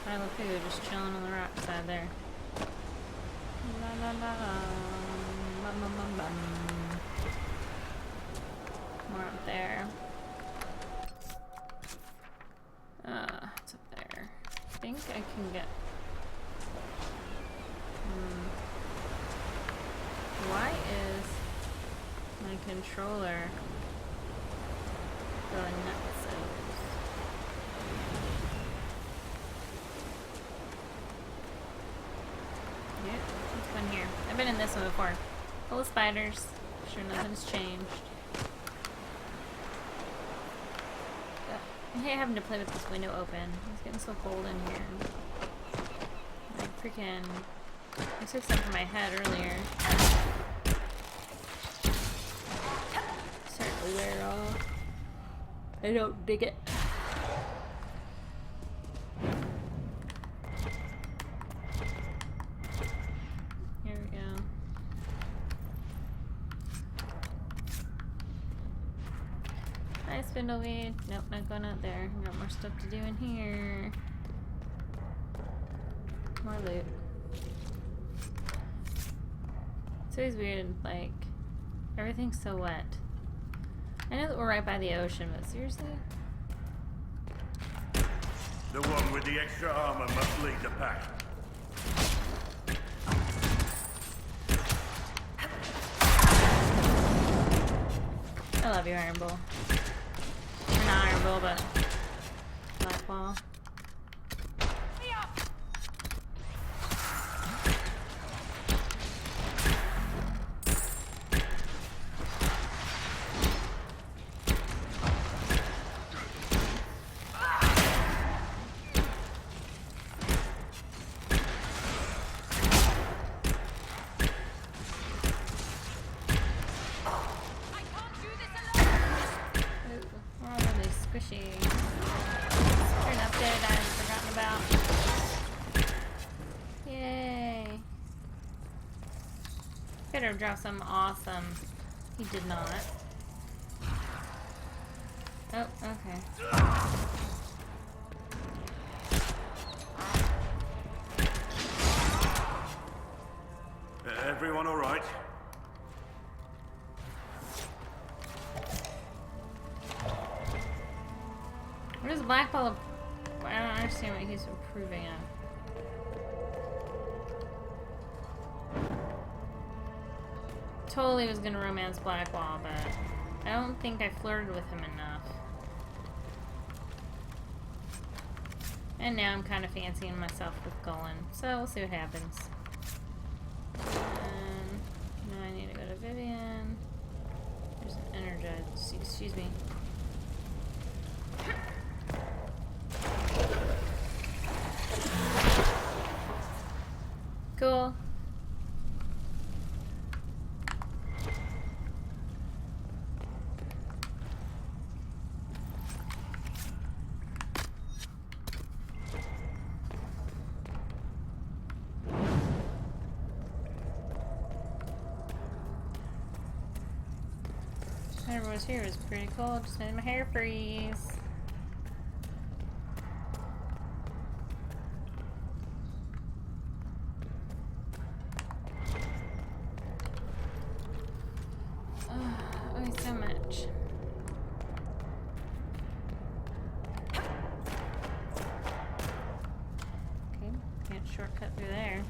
pile of food just chilling on the rock side there. La la la. Bum, bum, bum, bum. More up there. It's up there. I think I can get... Why is my controller going been in this one before. Full of spiders. Sure, nothing's changed. I hate having to play with this window open. It's getting so cold in here. Like freaking... I took some from my head earlier. Starting to wear off. I don't dig it. Here we go. Hi, Spindleweed. Nope, not going out there. We've got more stuff to do in here. More loot. It's always weird, like, everything's so wet. I know that we're right by the ocean, but seriously? The one with the extra armor must lead the pack. I love you, Iron Bull. Or not Iron Bull, but Black Wall. Squishy. Turn update I'd forgotten about. Yay. Could have dropped some awesome. He did not. Oh, okay. Everyone all right? What is the black ball of... I don't understand what he's improving on. Totally was gonna romance Blackwall, but I don't think I flirted with him enough. And now I'm kind of fancying myself with Gullen, so we'll see what happens. Now I need to go to Vivian. There's an energized... Excuse me. Cool. Whatever was here was pretty cool. Just made my hair freeze. So much. Okay, can't shortcut through there.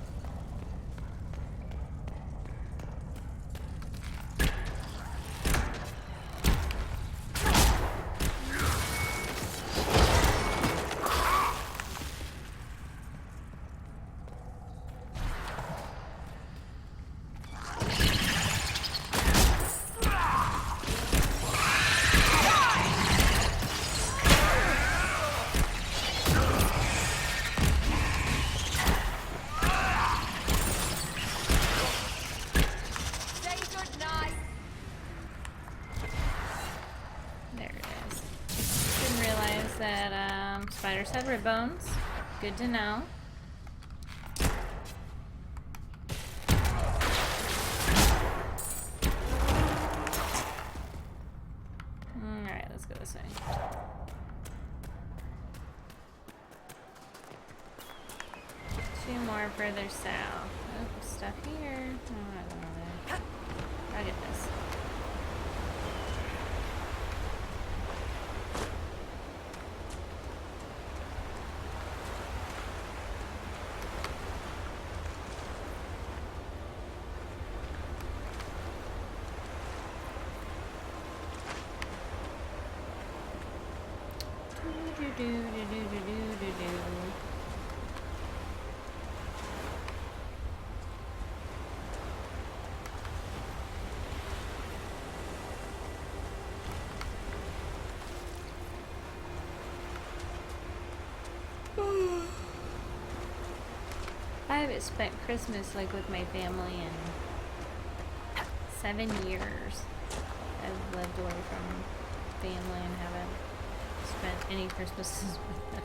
Spiders have rib bones. Good to know. Alright, let's go this way. Two more further south. Oh, stuff here. Oh, I don't know that. I'll get this. haven't spent Christmas like with my family in 7 years. I've lived away from family and haven't spent any Christmases with them.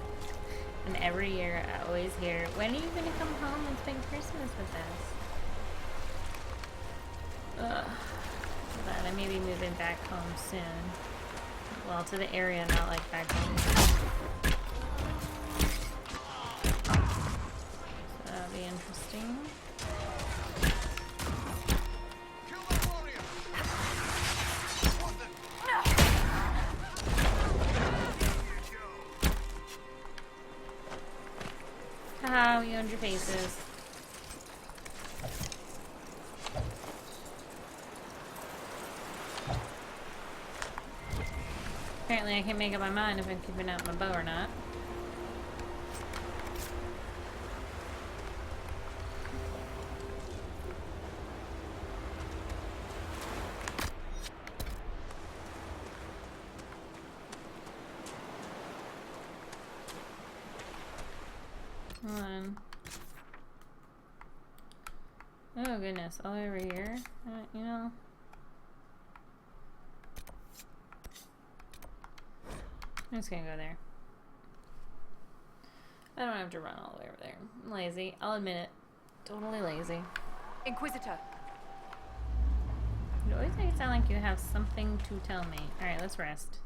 And every year I always hear, when are you gonna come home and spend Christmas with us? Ugh. But I may be moving back home soon. Well, to the area, not like back home. So that'll be interesting. Haha, we owned your faces. Apparently I can't make up my mind if I'm keeping out my bow or not. Hold on. Oh goodness, all over here? You know? I'm just gonna go there. I don't have to run all the way over there. I'm lazy. I'll admit it. Totally lazy. Inquisitor. You always make it sound like you have something to tell me. Alright, let's rest.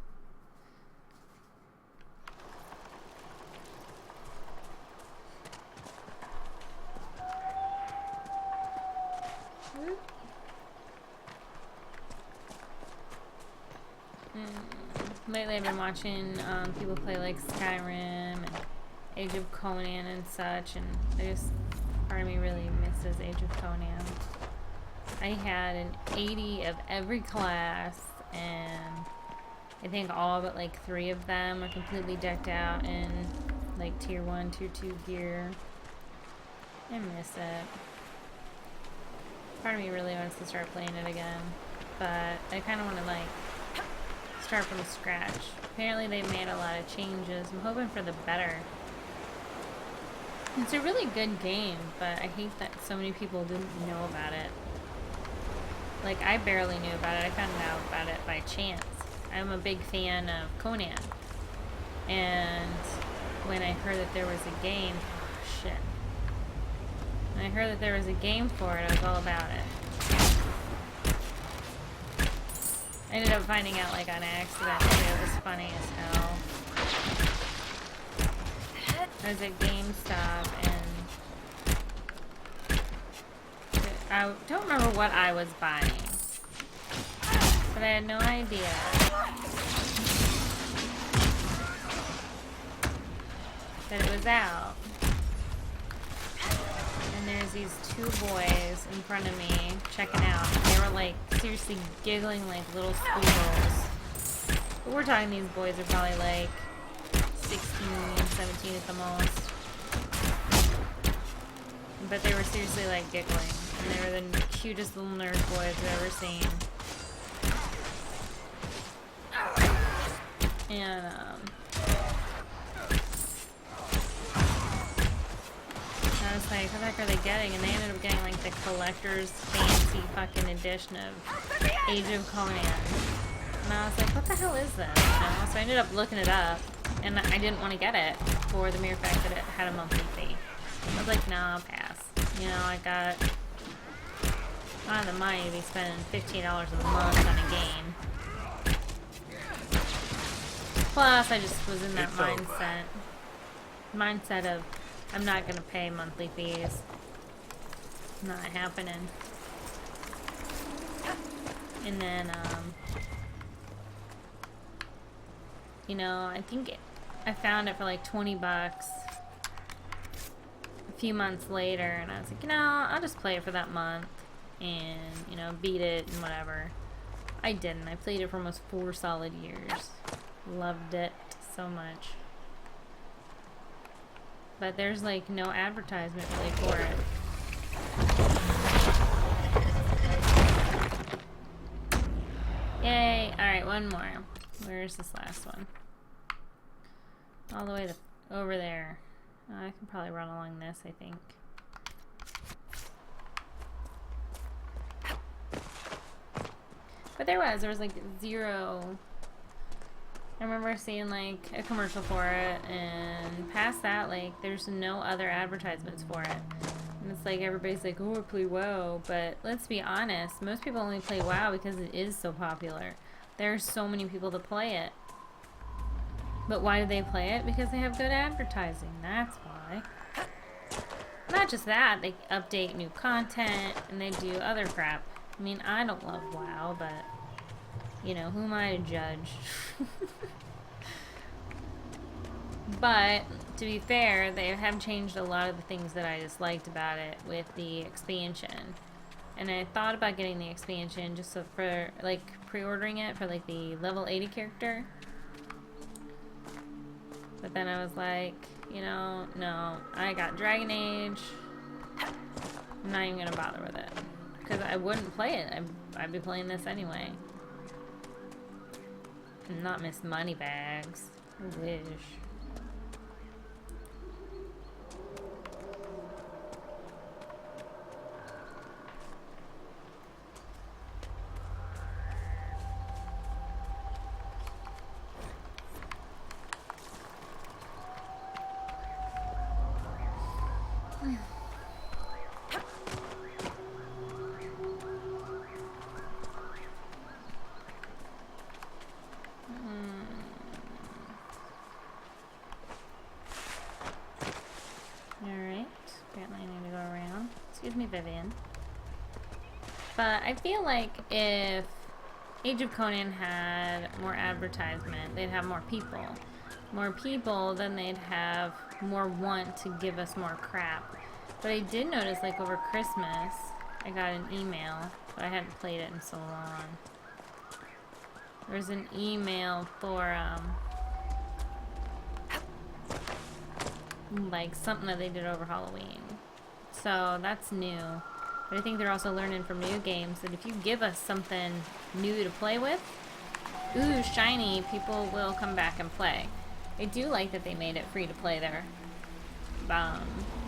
Lately I've been watching people play like Skyrim and Age of Conan and such, and part of me really misses Age of Conan. I had an 80 of every class, and I think all but like 3 of them are completely decked out in like tier 1, tier 2 gear. I miss it. Part of me really wants to start playing it again, but I kind of want to like start from scratch. Apparently they made a lot of changes. I'm hoping for the better. It's a really good game, but I hate that so many people didn't know about it. Like, I barely knew about it. I found out about it by chance. I'm a big fan of Conan. And when I heard that there was a game, oh shit. When I heard that there was a game for it, I was all about it. I ended up finding out like on accident too. It was funny as hell. I was at GameStop and I don't remember what I was buying, but I had no idea that it was out. And there's these 2 boys in front of me checking out. They were like seriously giggling like little schoolgirls. But we're talking these boys are probably like 16, 17 at the most. But they were seriously like giggling. And they were the cutest little nerd boys I've ever seen. And I was like, what the heck are they getting? And they ended up getting like the collector's fancy fucking edition of Age of Conan. And I was like, what the hell is this? You know? So I ended up looking it up, and I didn't want to get it for the mere fact that it had a monthly fee. I was like, nah, I'll pass. You know, I got the money to be spending $15 a month on a game. Plus, I just was in that mindset of I'm not gonna pay monthly fees. Not happening. And then, you know, I think I found it for like 20 bucks a few months later, and I was like, you know, I'll just play it for that month and, you know, beat it and whatever. I didn't. I played it for almost 4 solid years. Loved it so much. But there's like no advertisement really for it. Yay! Alright, one more. Where's this last one? All the way over there. I can probably run along this, I think. There was like zero. I remember seeing like a commercial for it, and past that, like, there's no other advertisements for it. And it's like everybody's like, oh, I play WoW, but let's be honest, most people only play WoW because it is so popular. There's so many people that play it. But why do they play it? Because they have good advertising. That's why. Not just that, they update new content and they do other crap. I mean, I don't love WoW, but you know, who am I to judge? But to be fair, they have changed a lot of the things that I disliked about it with the expansion. And I thought about getting the expansion just so for like pre-ordering it for like the level 80 character. But then I was like, you know, no, I got Dragon Age. I'm not even gonna bother with it because I wouldn't play it. I'd be playing this anyway. And not miss Moneybags. I wish. Vivian. But I feel like if Age of Conan had more advertisement, they'd have more people. More people, then they'd have more want to give us more crap. But I did notice, like, over Christmas, I got an email, but I hadn't played it in so long. There was an email for, like, something that they did over Halloween. So that's new. But I think they're also learning from new games that if you give us something new to play with, ooh, shiny, people will come back and play. I do like that they made it free to play there.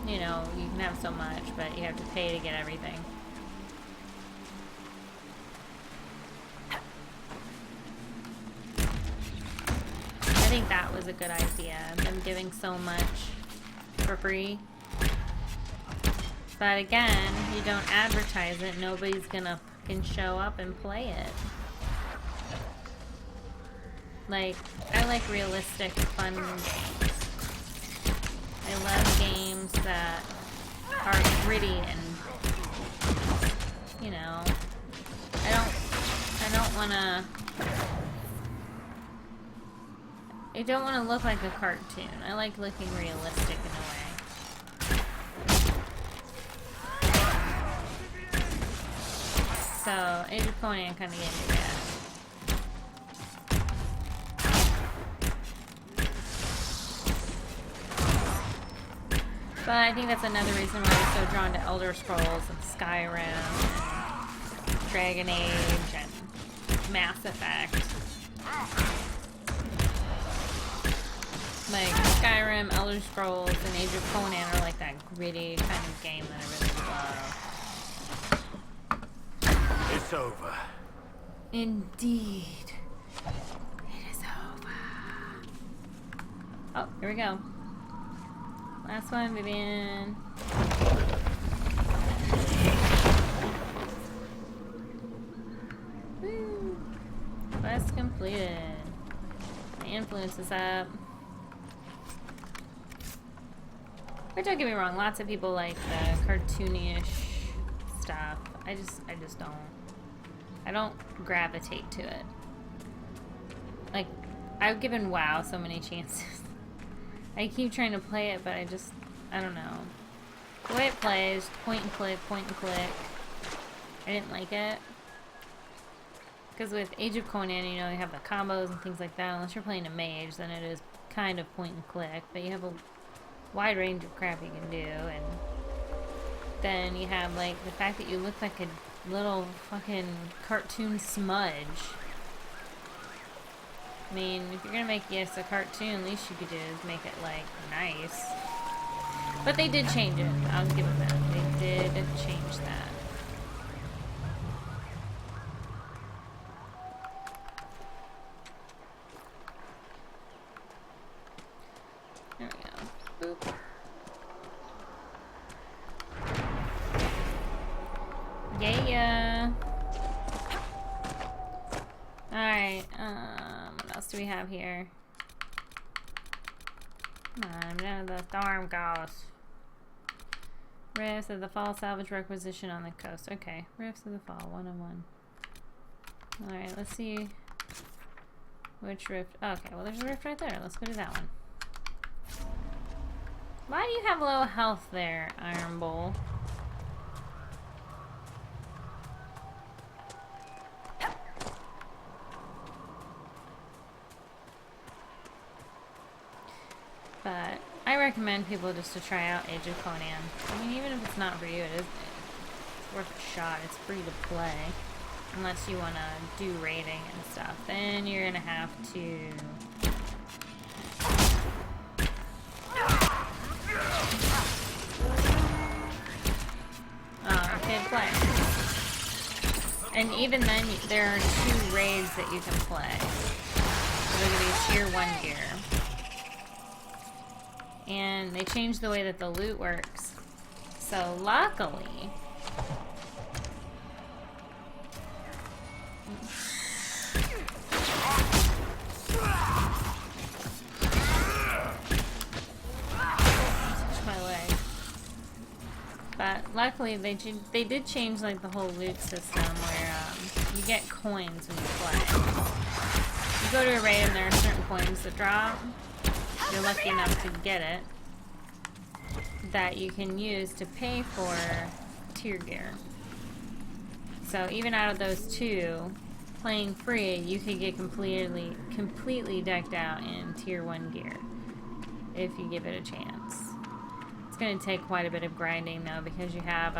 You know, you can have so much, but you have to pay to get everything. I think that was a good idea, them giving so much for free. But again, you don't advertise it, nobody's gonna fucking show up and play it. Like, I like realistic, fun games. I love games that are gritty and, you know, I don't wanna look like a cartoon. I like looking realistic in a way. So, Age of Conan kind of gave me that. But I think that's another reason why I'm so drawn to Elder Scrolls and Skyrim and Dragon Age and Mass Effect. Like, Skyrim, Elder Scrolls, and Age of Conan are like that gritty kind of game that I really love. It's over. Indeed. It is over. Oh, here we go. Last one, Vivian. Woo. Quest completed. My influence is up. But don't get me wrong, lots of people like the cartoonish stuff. I just don't. I don't gravitate to it. Like, I've given WoW so many chances. I keep trying to play it, but I don't know. The way it plays, point and click, I didn't like it. Because with Age of Conan, you know, you have the combos and things like that. Unless you're playing a mage, then it is kind of point and click. But you have a wide range of crap you can do. And then you have, like, the fact that you look like a little fucking cartoon smudge. I mean, if you're gonna make, yes, a cartoon, least you could do is make it, like, nice. But they did change it. I'll give them that. They did change that. Yeah. Alright, what else do we have here? Come on, none of the storm ghosts. Rifts of the Fall salvage requisition on the coast. Okay, Rifts of the Fall, 101. Alright, let's see which rift. Okay, well there's a rift right there. Let's go to that one. Why do you have low health there, Iron Bowl? But I recommend people just to try out Age of Conan. I mean, even if it's not for you, it's worth a shot. It's free to play. Unless you want to do raiding and stuff. Then you're going to have to... okay, play. And even then, there are 2 raids that you can play. They're going to be tier 1 gear. And they changed the way that the loot works. So luckily... my leg. But luckily they did change like the whole loot system where you get coins when you play. You go to a raid and there are certain coins that drop. You're lucky enough to get it, that you can use to pay for tier gear. So even out of those 2, playing free, you could get completely decked out in tier 1 gear if you give it a chance. It's going to take quite a bit of grinding though, because you have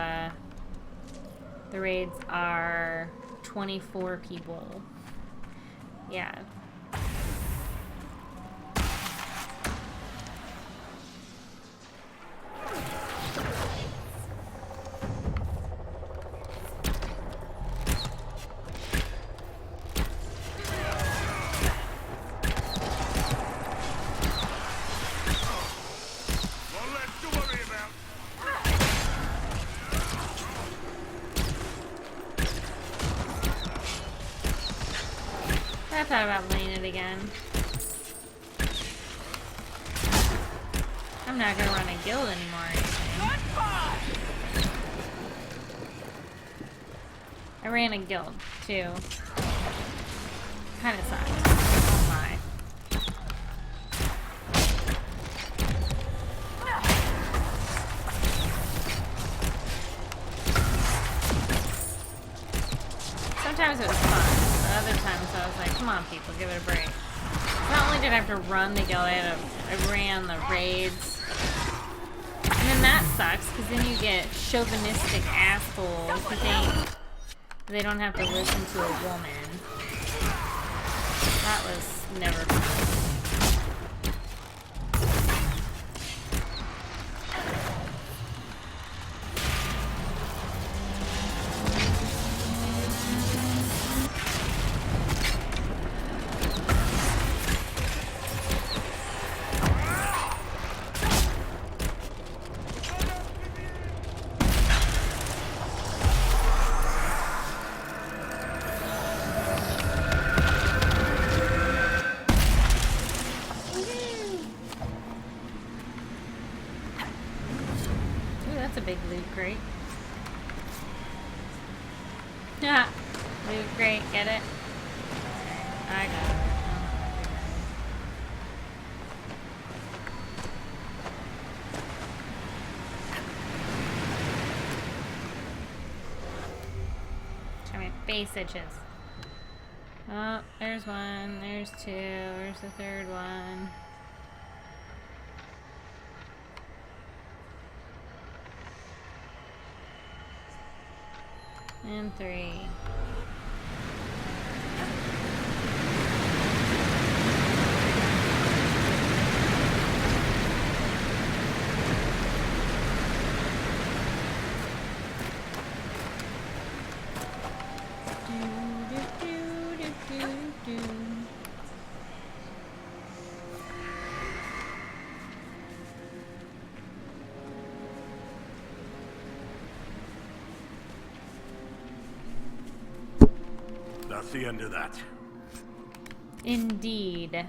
the raids are 24 people. Yeah. I thought about playing it again. I'm not gonna run a guild anymore or anything. I ran a guild too. Kinda sucked. Oh my. Sometimes it was fun. Other times I was like, come on people, give it a break. Not only did I have to run the guild, I ran the raids. And then that sucks, because then you get chauvinistic assholes who think they don't have to listen to a woman. That was never fun. Great. Yeah. Loot great, get it? I got it. My face itches. Oh, there's one, there's 2, there's the 3rd one. And 3. That's the end of that. Indeed.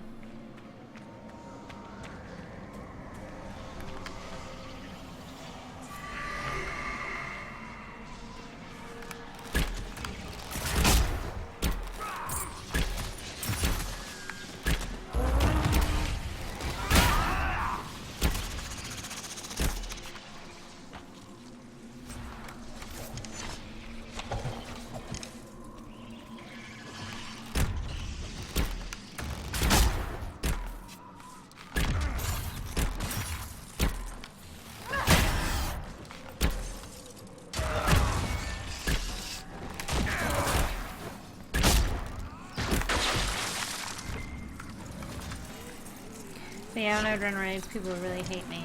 So yeah, when I would run raids, people would really hate me.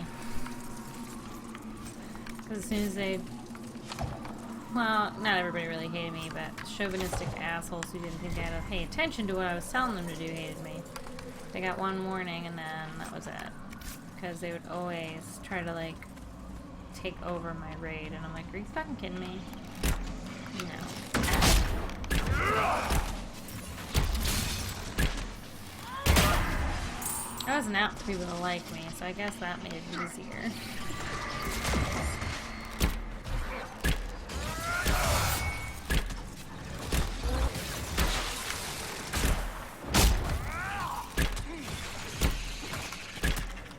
Because as soon as they... Well, not everybody really hated me, but chauvinistic assholes who didn't think I had to pay attention to what I was telling them to do hated me. They got one warning and then that was it. Because they would always try to, like, take over my raid. And I'm like, are you fucking kidding me? No. I wasn't out for people to like me, so I guess that made it easier.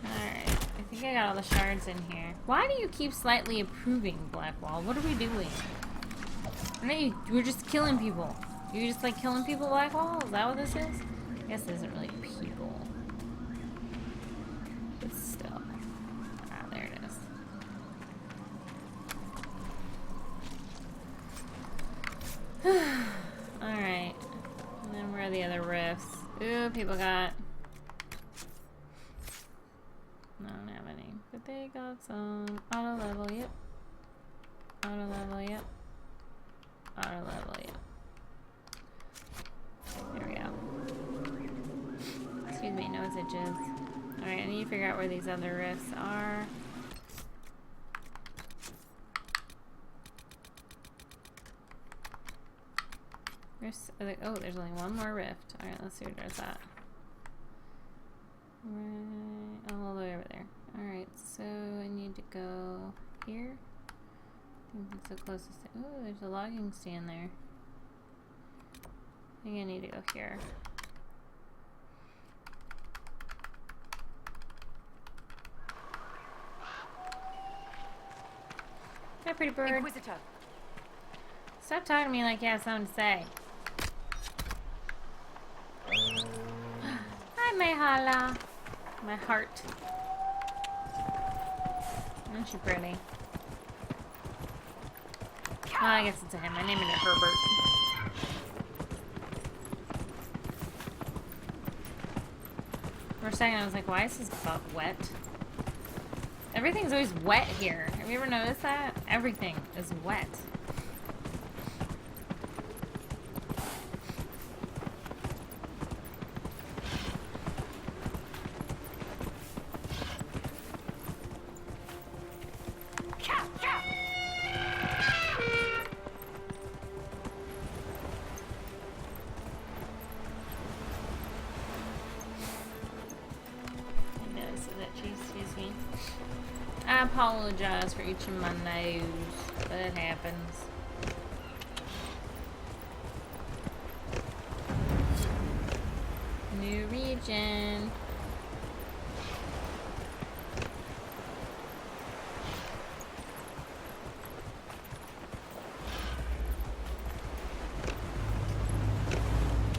Alright, I think I got all the shards in here. Why do you keep slightly approving, Blackwall? What are we doing? We're just killing people. You just like killing people, Blackwall? Is that what this is? I guess this isn't really people. But still. Ah, there it is. Alright. And then where are the other rifts? Ooh, people got... No, I don't have any. But they got some auto level, yep. Auto level, yep. Auto level, yep. There we go. Excuse me, nose itches. Alright, I need to figure out where these other rifts are. Rifts are oh, there's only one more rift. Alright, let's see where there's at. Right, all the way over there. Alright, so I need to go here. I think that's the closest. Oh, there's a logging stand there. I think I need to go here. Hi, pretty bird. Inquisitor. Stop talking to me like you have something to say. Hi, Mayhala. My heart. Isn't she pretty? Oh, I guess it's a him. I named it Herbert. For a second, I was like, why is his butt wet? Everything's always wet here. Have you ever noticed that? Everything is wet. I apologize for each of my nose, but it happens. New region.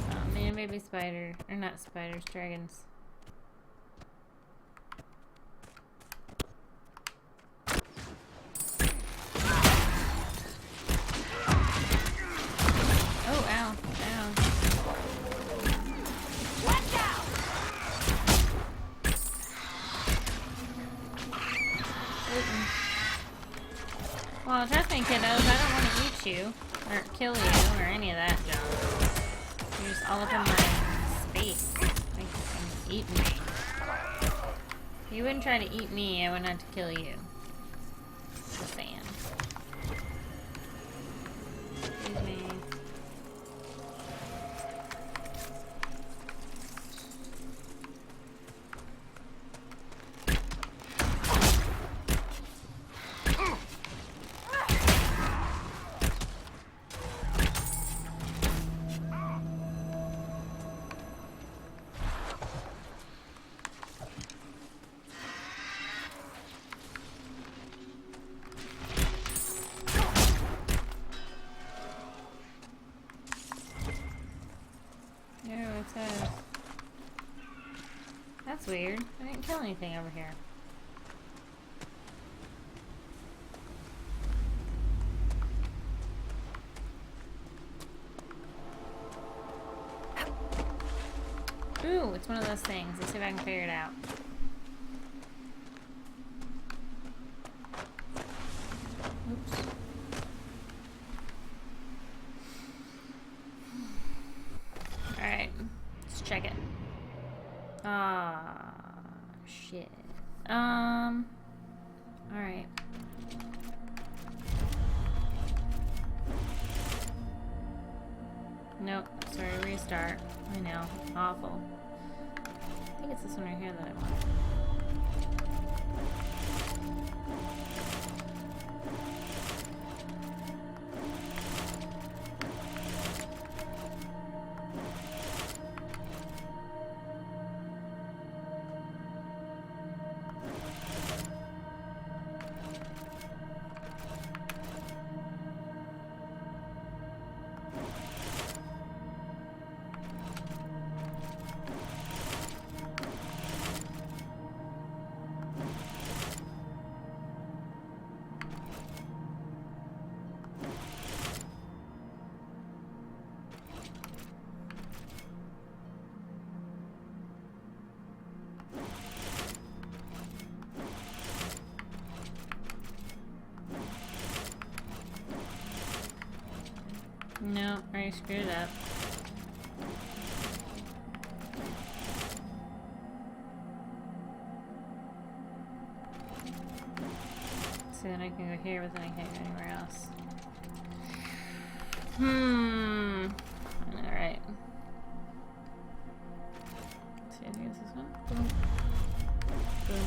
Oh man, baby spider. Or not spiders, dragons. Well, trust me, kiddos, I don't want to eat you, or kill you, or any of that junk. You're just all up in my space. Like you can eat me. If you wouldn't try to eat me, I would not to kill you. Just saying. Excuse me. that's weird. I didn't kill anything over here. Ooh, it's one of those things. Let's see if I can figure it out. Oops. Alright. Let's check it. Ah, shit. Alright. Nope. Sorry, restart. I know. Awful. I think it's this one right here that I want. No, I already screwed it up. So then I can go here, but then I can't go anywhere else. Alright. See, I think it's this one. Boom. Boom.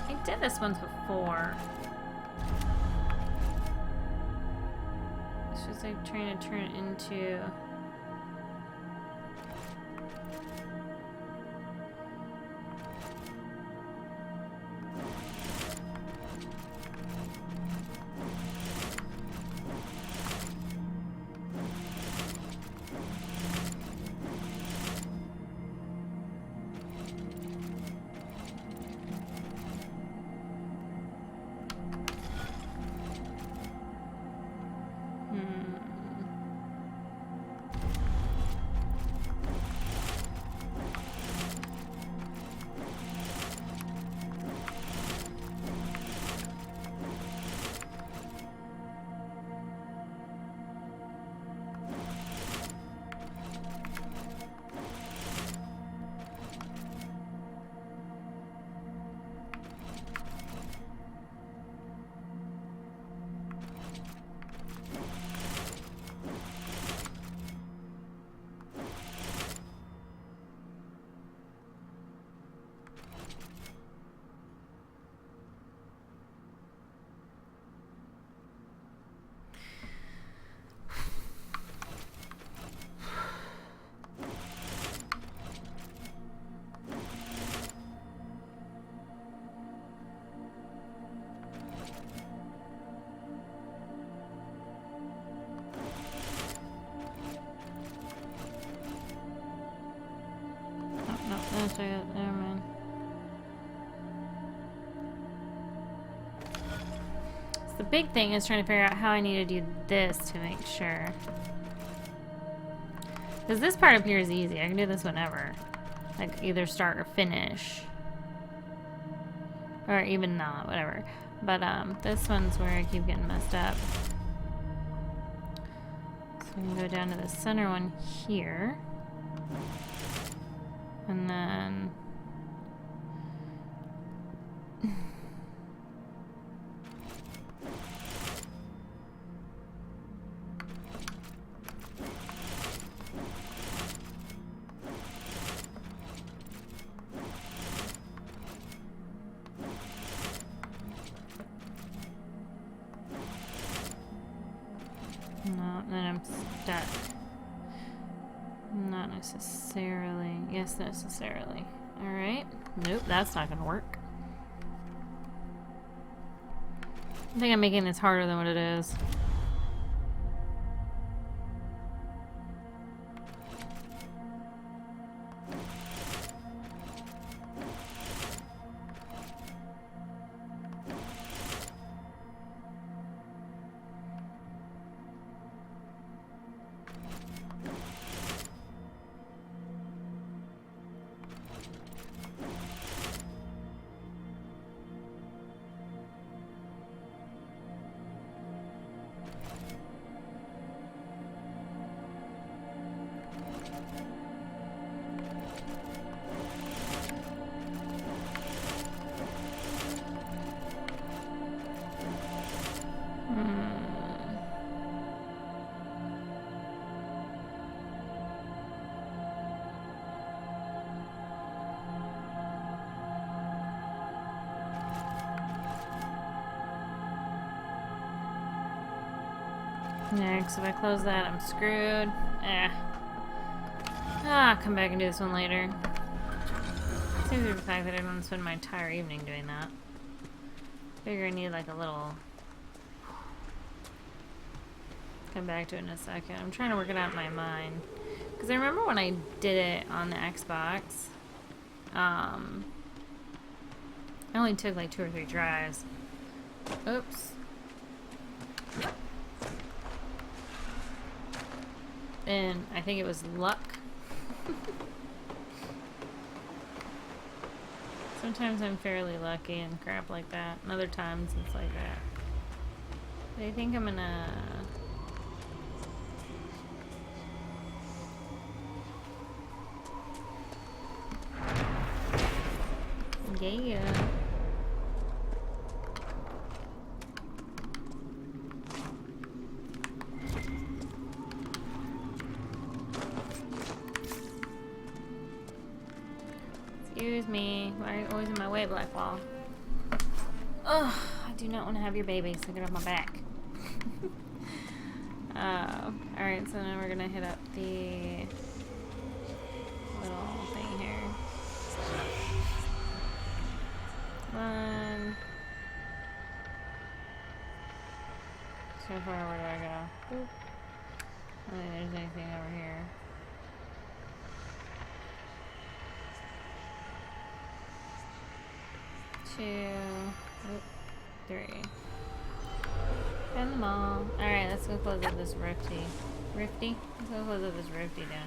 I did this once before. It's just like trying to turn it into... Never mind. So the big thing is trying to figure out how I need to do this to make sure. Because this part up here is easy. I can do this whenever. Like either start or finish. Or even not, whatever. But this one's where I keep getting messed up. So we can go down to the center one here. And then... No, then I'm stuck. Not necessarily. Yes, necessarily. Alright. Nope, that's not gonna work. I think I'm making this harder than what it is. Next, if I close that, I'm screwed. Come back and do this one later. Seems to be the fact that I don't want to spend my entire evening doing that. Figure I need like a little... Come back to it in a second. I'm trying to work it out in my mind. Because I remember when I did it on the Xbox, I only took like 2 or 3 tries. Oops. And I think it was luck. Sometimes I'm fairly lucky and crap like that. And other times it's like that. But I think I'm gonna... Yeah. Excuse me. Why are you always in my way, Blackwall? Ugh, I do not want to have your baby, so get off my back. Alright, so now we're gonna hit up the little thing here. Come on. So far, where do I go? Oop. I don't think there's anything over here. 2, 3. Spend them all. Alright, let's go close up this rifty. Rifty? Let's go close up this rifty down here.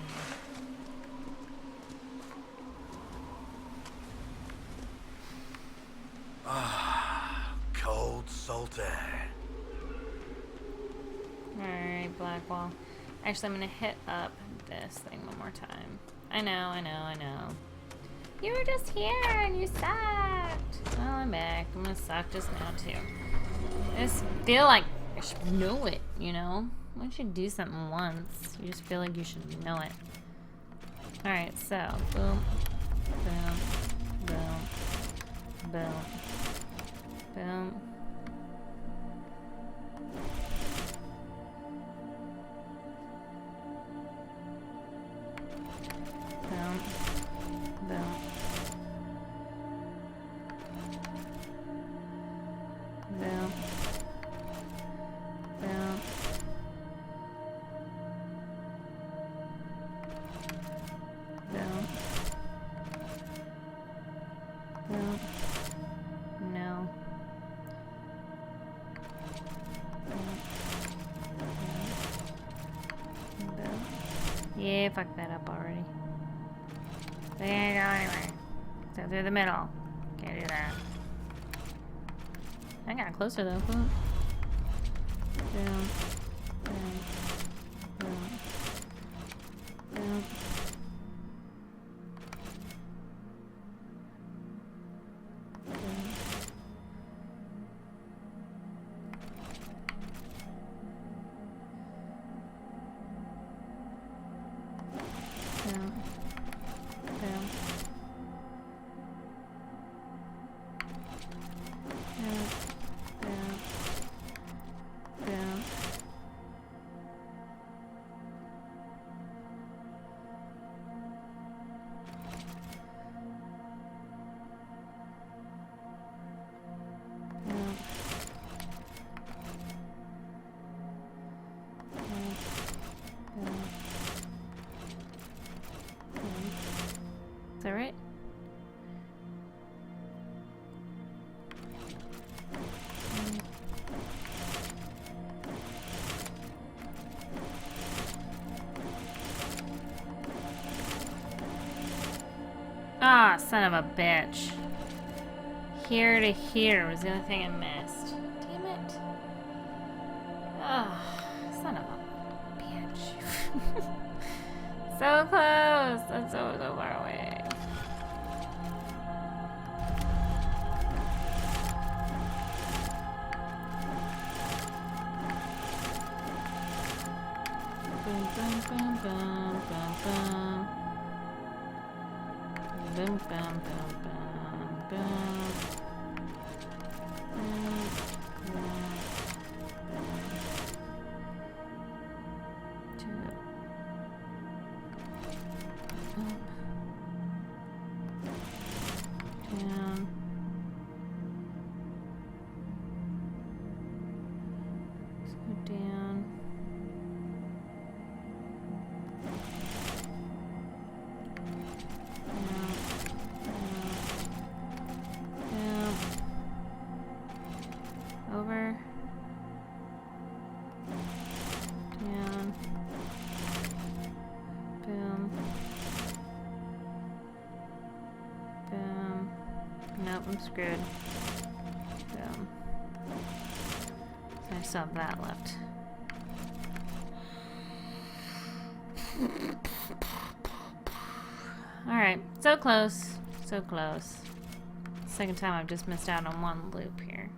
Cold, salt air. Alright, Blackwall. Actually, I'm gonna hit up this thing one more time. I know. You were just here and you sucked. Well, I'm back. I'm gonna suck just now, too. I just feel like I should know it, you know? Once you do something once, you just feel like you should know it. Alright, so, boom, boom, boom, boom, boom. Boom. Boom. Boom. Boom. Boom. Boom. No. Boom. Boom. Yeah, fuck that up already. They ain't go anywhere. So through the middle. Can't do that. I got closer though. Boom. Boom. Boom. Boom. Boom. Is that right? Ah, son of a bitch. Here to here was the only thing I missed. Damn it. Ah, son of a bitch. So close. That's so far away. Boom, boom, boom, boom, boom, boom. Boom, boom, boom, boom, boom. I'm screwed. Boom. So I still have that left. Alright, so close. So close. Second time I've just missed out on one loop here.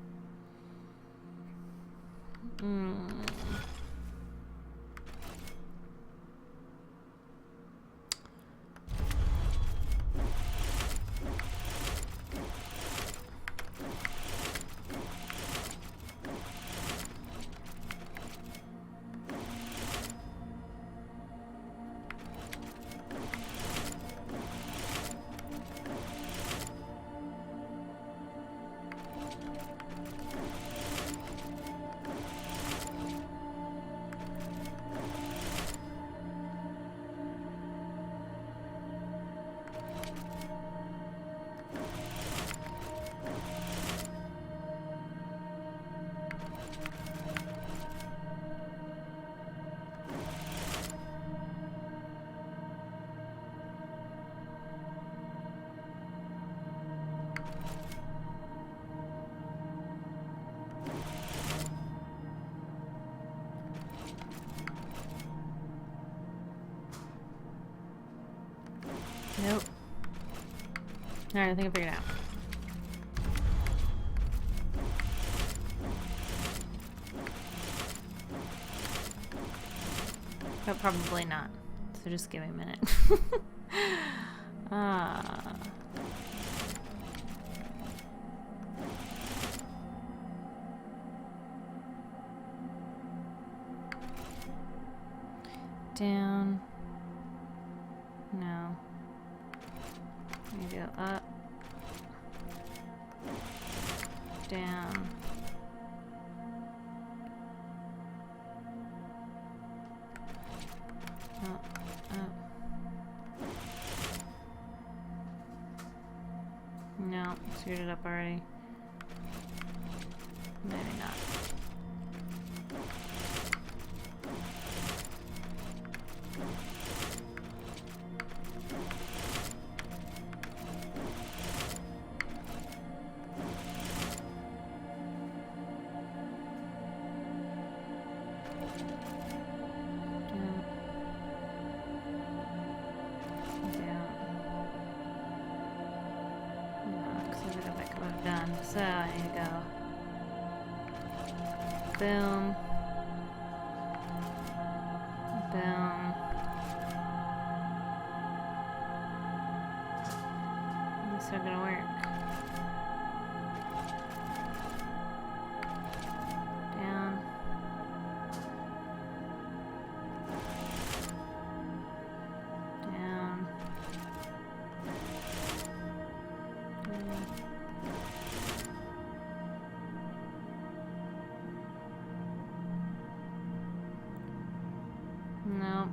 Nope. Alright, I think I figured it out. But probably not. So just give me a minute. Down. No. We go up. Down. Up. No, screwed it up already. Maybe not. So, I need to go. Boom. Boom. This is gonna work. Down. Down. No.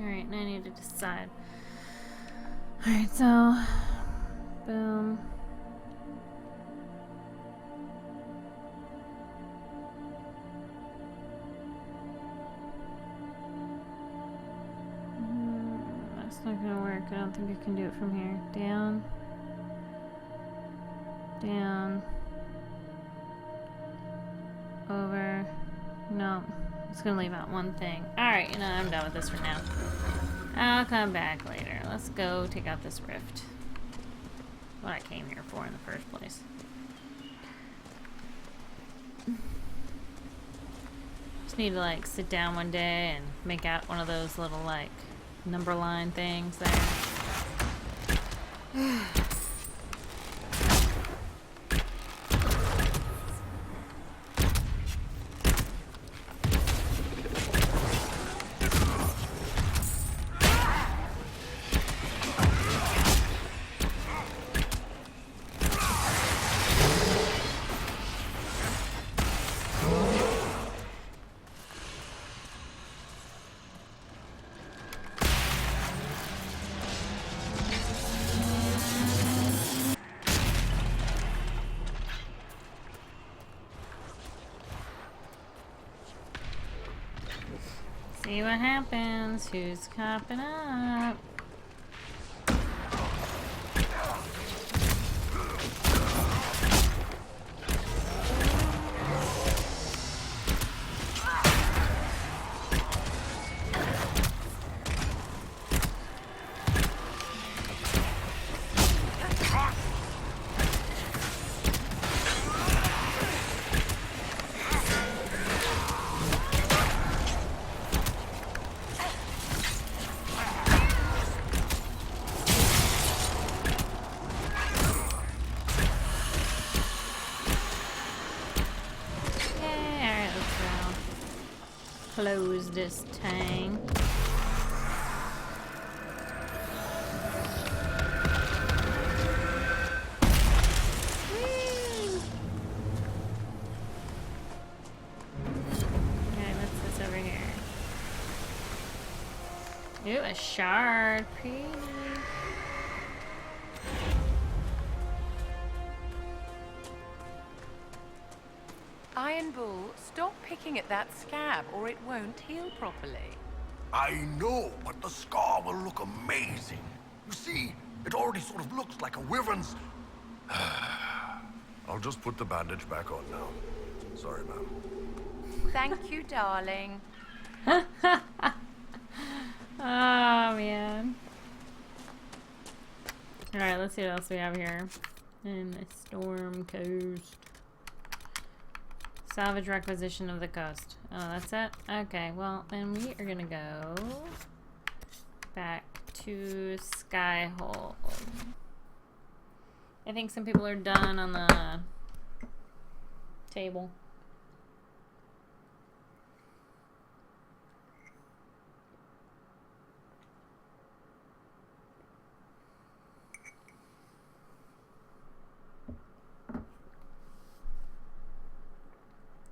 Alright, and I need to decide. Alright, so boom. That's not gonna work. I don't think I can do it from here. Down. Down. Over. No. It's gonna leave out one thing. Alright, you know, I'm done with this for now. I'll come back later. Let's go take out this rift. What I came here for in the first place. Just need to like sit down one day and make out one of those little like number line things there. See what happens. Who's copping up? Close this tank. Okay, what's this over here? Ooh, a shard. Pretty. Iron Bull, stop picking at that scab or it won't heal properly. I know, but the scar will look amazing. You see, it already sort of looks like a wyvern's... I'll just put the bandage back on now. Sorry, ma'am. Thank you, darling. Oh, man. Alright, let's see what else we have here. In the Storm Coast. Salvage requisition of the coast. Oh, that's it? Okay, well, then we are gonna go back to Skyhold. I think some people are done on the table.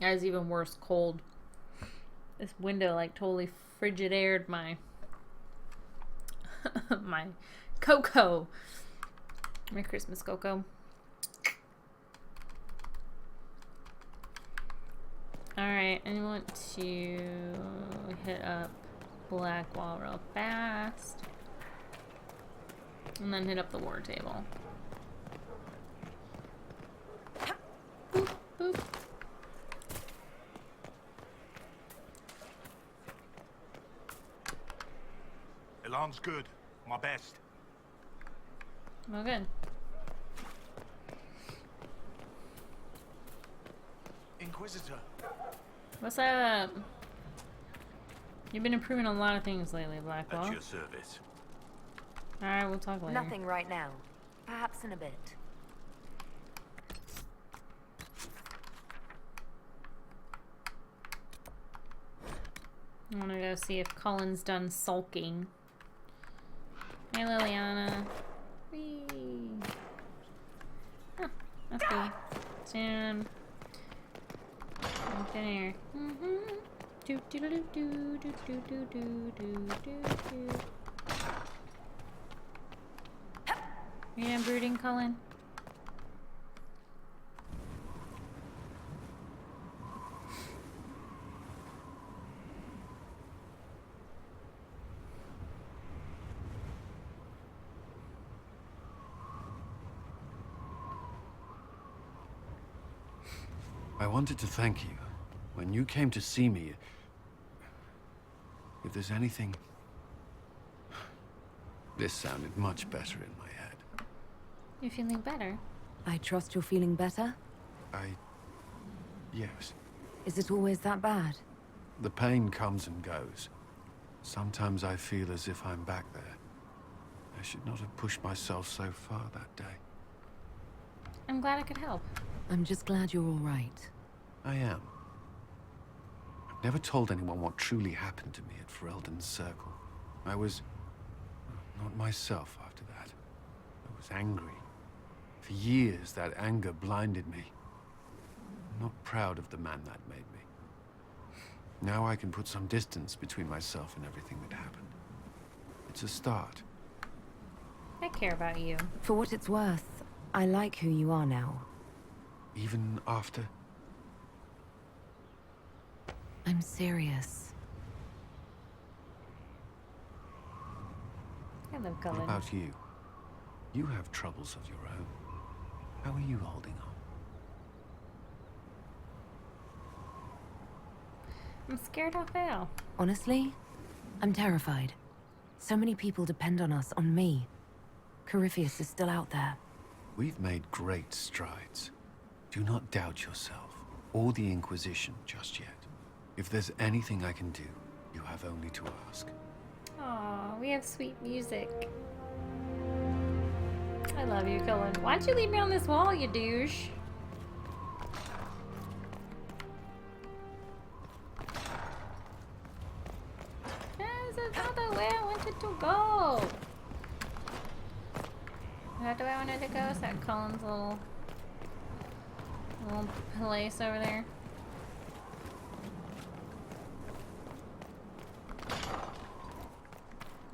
That was even worse, cold. This window like totally frigid aired my my cocoa. My Christmas cocoa. Alright, I want to hit up Blackwall real fast. And then hit up the war table. Boop, boop. Elan's good. My best. Well, good. Inquisitor. What's up? You've been improving a lot of things lately, Blackwall. At your service. Alright, we'll talk later. Nothing right now. Perhaps in a bit. I want to go see if Cullen's done sulking. Hey, Liliana. Whee! Huh, that's cool. Soon. Up in here. Do do do do do do do do do do. You done brooding, Cullen? I wanted to thank you. When you came to see me, if there's anything... This sounded much better in my head. You feeling better? I trust you're feeling better? Yes. Is it always that bad? The pain comes and goes. Sometimes I feel as if I'm back there. I should not have pushed myself so far that day. I'm glad I could help. I'm just glad you're all right. I am. I've never told anyone what truly happened to me at Ferelden's Circle. I was... not myself after that. I was angry. For years, that anger blinded me. I'm not proud of the man that made me. Now I can put some distance between myself and everything that happened. It's a start. I care about you. For what it's worth, I like who you are now. Even after? I'm serious. I love Cullen. What about you? You have troubles of your own. How are you holding on? I'm scared I'll fail. Honestly, I'm terrified. So many people depend on us, on me. Corypheus is still out there. We've made great strides. Do not doubt yourself, or the Inquisition just yet. If there's anything I can do, you have only to ask. Aw, we have sweet music. I love you, Cullen. Why'd you leave me on this wall, you douche? This is not the way I wanted to go. Is that the way I wanted to go? Is that Cullen's little place over there?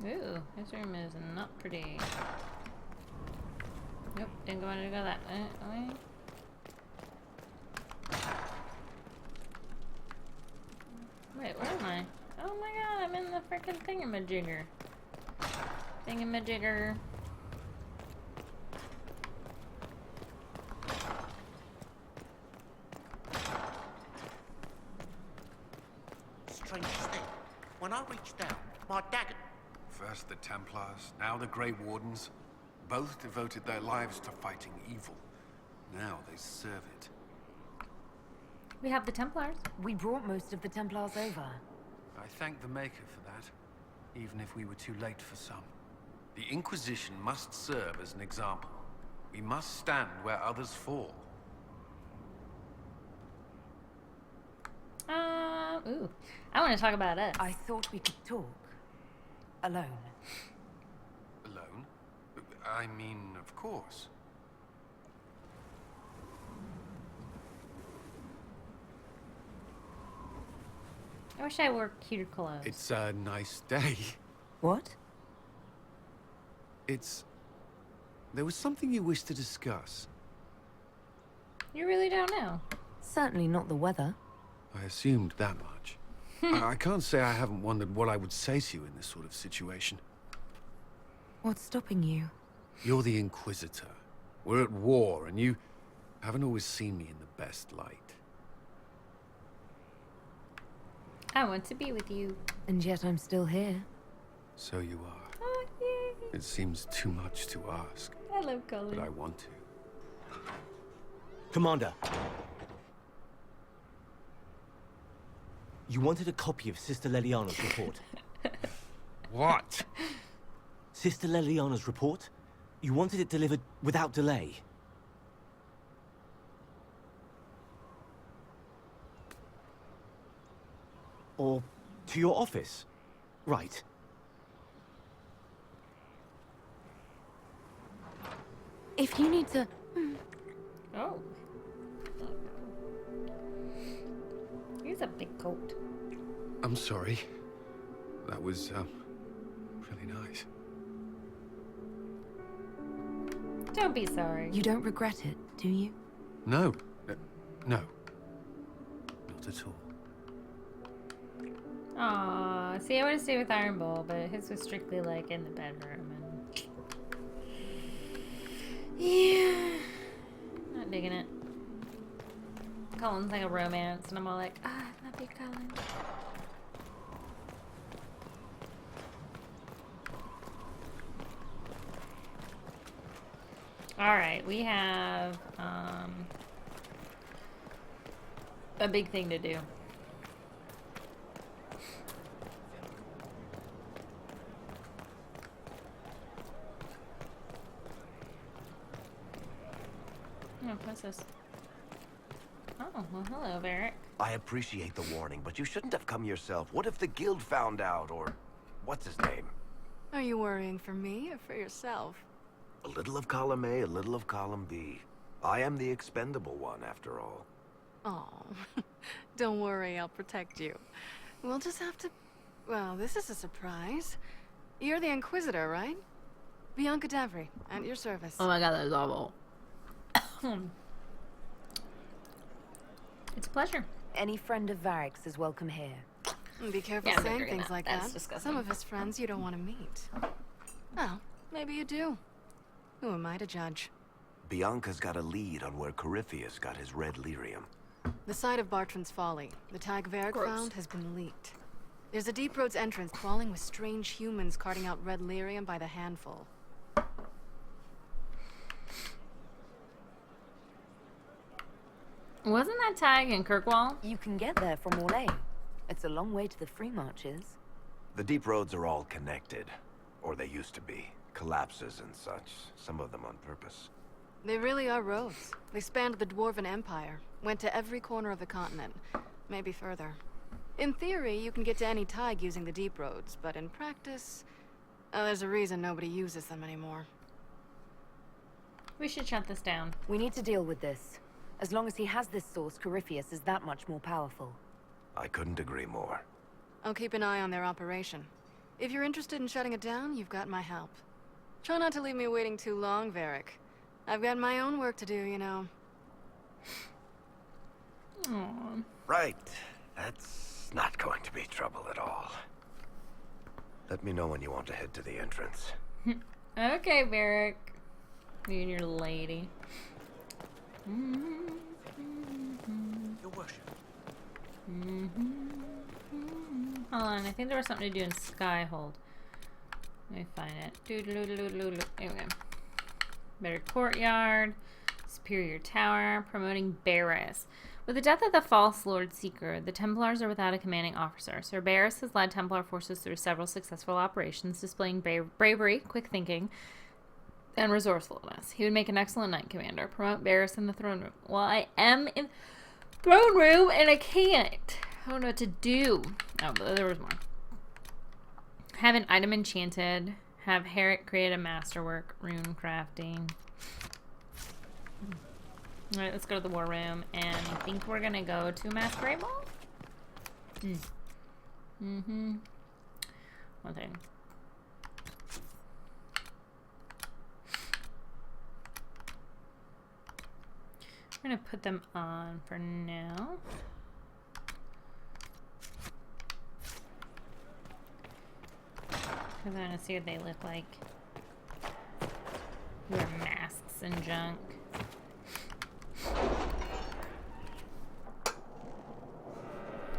Ooh, this room is not pretty. Nope, didn't want to go that way. Wait, where am I? Oh my god, I'm in the frickin' thingamajigger. Thingamajigger. Strange thing. When I reached down, my dagger... First the Templars, now the Grey Wardens. Both devoted their lives to fighting evil. Now they serve it. We have the Templars. We brought most of the Templars over. I thank the Maker for that, even if we were too late for some. The Inquisition must serve as an example. We must stand where others fall. Ooh. I want to talk about us. I thought we could talk. Alone. Alone? I mean, of course. I wish I wore cuter clothes. It's a nice day. What? There was something you wished to discuss. You really don't know. Certainly not the weather. I assumed that much. I can't say I haven't wondered what I would say to you in this sort of situation. What's stopping you? You're the Inquisitor. We're at war, and you haven't always seen me in the best light. I want to be with you. And yet I'm still here. So you are. Oh, yay. It seems too much to ask, I love Colin. but I want to. Commander. You wanted a copy of Sister Leliana's report. What? Sister Leliana's report? You wanted it delivered without delay. Or to your office. Right. If you need to... Oh. Here's a big coat. I'm sorry. That was, really nice. Don't be sorry. You don't regret it, do you? No. No. Not at all. Aw, see, I would have stayed with Iron Bull, but his was strictly like in the bedroom and. Yeah. Not digging it. Colin's like a romance, and I'm all like, I love you, Colin. Alright, we have a big thing to do. Oh, what's this? Oh, well, hello, Varric. I appreciate the warning, but you shouldn't have come yourself. What if the guild found out, or what's his name? Are you worrying for me or for yourself? A little of column A, a little of column B. I am the expendable one, after all. Oh, don't worry, I'll protect you. We'll just have to... Well, this is a surprise. You're the Inquisitor, right? Bianca Davry, at your service. Oh my god, that is awful. It's a pleasure. Any friend of Varric's is welcome here. Be careful Yeah, I'm saying figuring things like That's that. disgusting. Some of his friends you don't want to meet. Well, maybe you do. Who am I to judge? Bianca's got a lead on where Corypheus got his red lyrium. The site of Bartran's Folly, the tag Varric Gross. found, has been leaked. There's a Deep Roads entrance crawling with strange humans carting out red lyrium by the handful. Wasn't that tag in Kirkwall? You can get there from Orlais. It's a long way to the free marches. The deep roads are all connected. Or they used to be. Collapses and such. Some of them on purpose. They really are roads. They spanned the Dwarven Empire, went to every corner of the continent, maybe further. In theory, you can get to any tag using the deep roads, but in practice, there's a reason nobody uses them anymore. We should shut this down. We need to deal with this. As long as he has this source, Corypheus is that much more powerful. I couldn't agree more. I'll keep an eye on their operation. If you're interested in shutting it down, you've got my help. Try not to leave me waiting too long, Varric. I've got my own work to do, you know. Aww. Right. That's not going to be trouble at all. Let me know when you want to head to the entrance. Okay, Varric. You and your lady. Your worship. Hold on, I think there was something to do in Skyhold. Let me find it. Doo-doo-doo-doo-doo-doo. Here we go. Better courtyard. Superior tower. Promoting Barris. With the death of the false Lord Seeker, the Templars are without a commanding officer. Sir Barris has led Templar forces through several successful operations, displaying bravery, quick thinking, and resourcefulness. He would make an excellent knight commander. Promote Barris in the throne room. Well, I am in throne room and I can't. I don't know what to do. Oh, but there was more. Have an item enchanted. Have Herrick create a masterwork. Rune crafting. Alright, let's go to the war room. And I think we're gonna go to Masquerade Ball? One thing. I'm gonna put them on for now. Because I want to see what they look like. Wear masks and junk.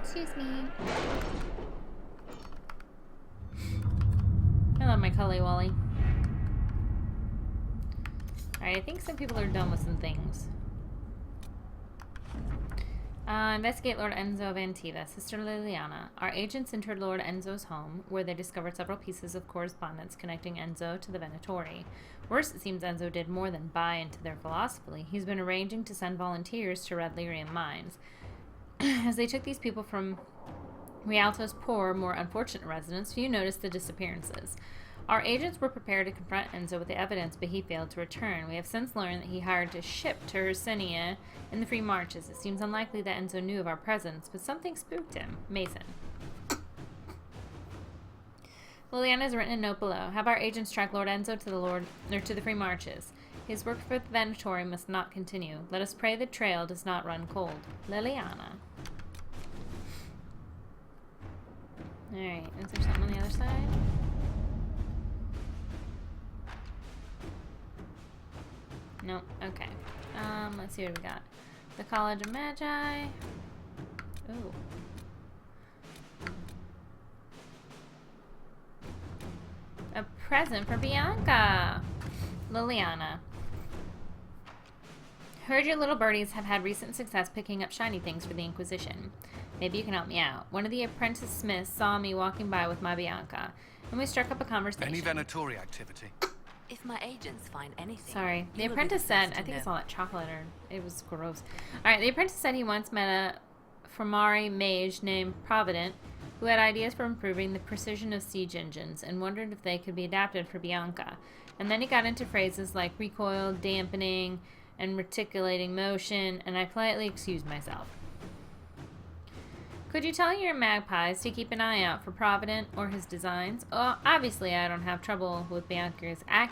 Excuse me. I love my Cully Wally. Alright, I think some people are done with some things. Investigate Lord Enzo of Antiva, Sister Liliana. Our agents entered Lord Enzo's home, where they discovered several pieces of correspondence connecting Enzo to the Venatori. Worse, it seems Enzo did more than buy into their philosophy. He's been arranging to send volunteers to Red Lyrian mines. As they took these people from Rialto's poor, more unfortunate residents, few noticed the disappearances. Our agents were prepared to confront Enzo with the evidence, but he failed to return. We have since learned that he hired a ship to Hercynia in the Free Marches. It seems unlikely that Enzo knew of our presence, but something spooked him. Mason. Liliana has written a note below. Have our agents track Lord Enzo to the Free Marches. His work for the Venatori must not continue. Let us pray the trail does not run cold. Liliana. Alright, is there something on the other side? Nope. Okay. Let's see what we got. The College of Magi. Ooh. A present for Bianca. Liliana. Heard your little birdies have had recent success picking up shiny things for the Inquisition. Maybe you can help me out. One of the apprentice smiths saw me walking by with my Bianca, and we struck up a conversation. Any Venatori activity? If my agents find anything... Sorry. The apprentice said... I think it's all that chocolate, or... It was gross. Alright, the apprentice said he once met a Formari mage named Provident who had ideas for improving the precision of siege engines and wondered if they could be adapted for Bianca. And then he got into phrases like recoil, dampening, and reticulating motion, and I politely excused myself. Could you tell your magpies to keep an eye out for Provident or his designs? Oh, obviously I don't have trouble with Bianca's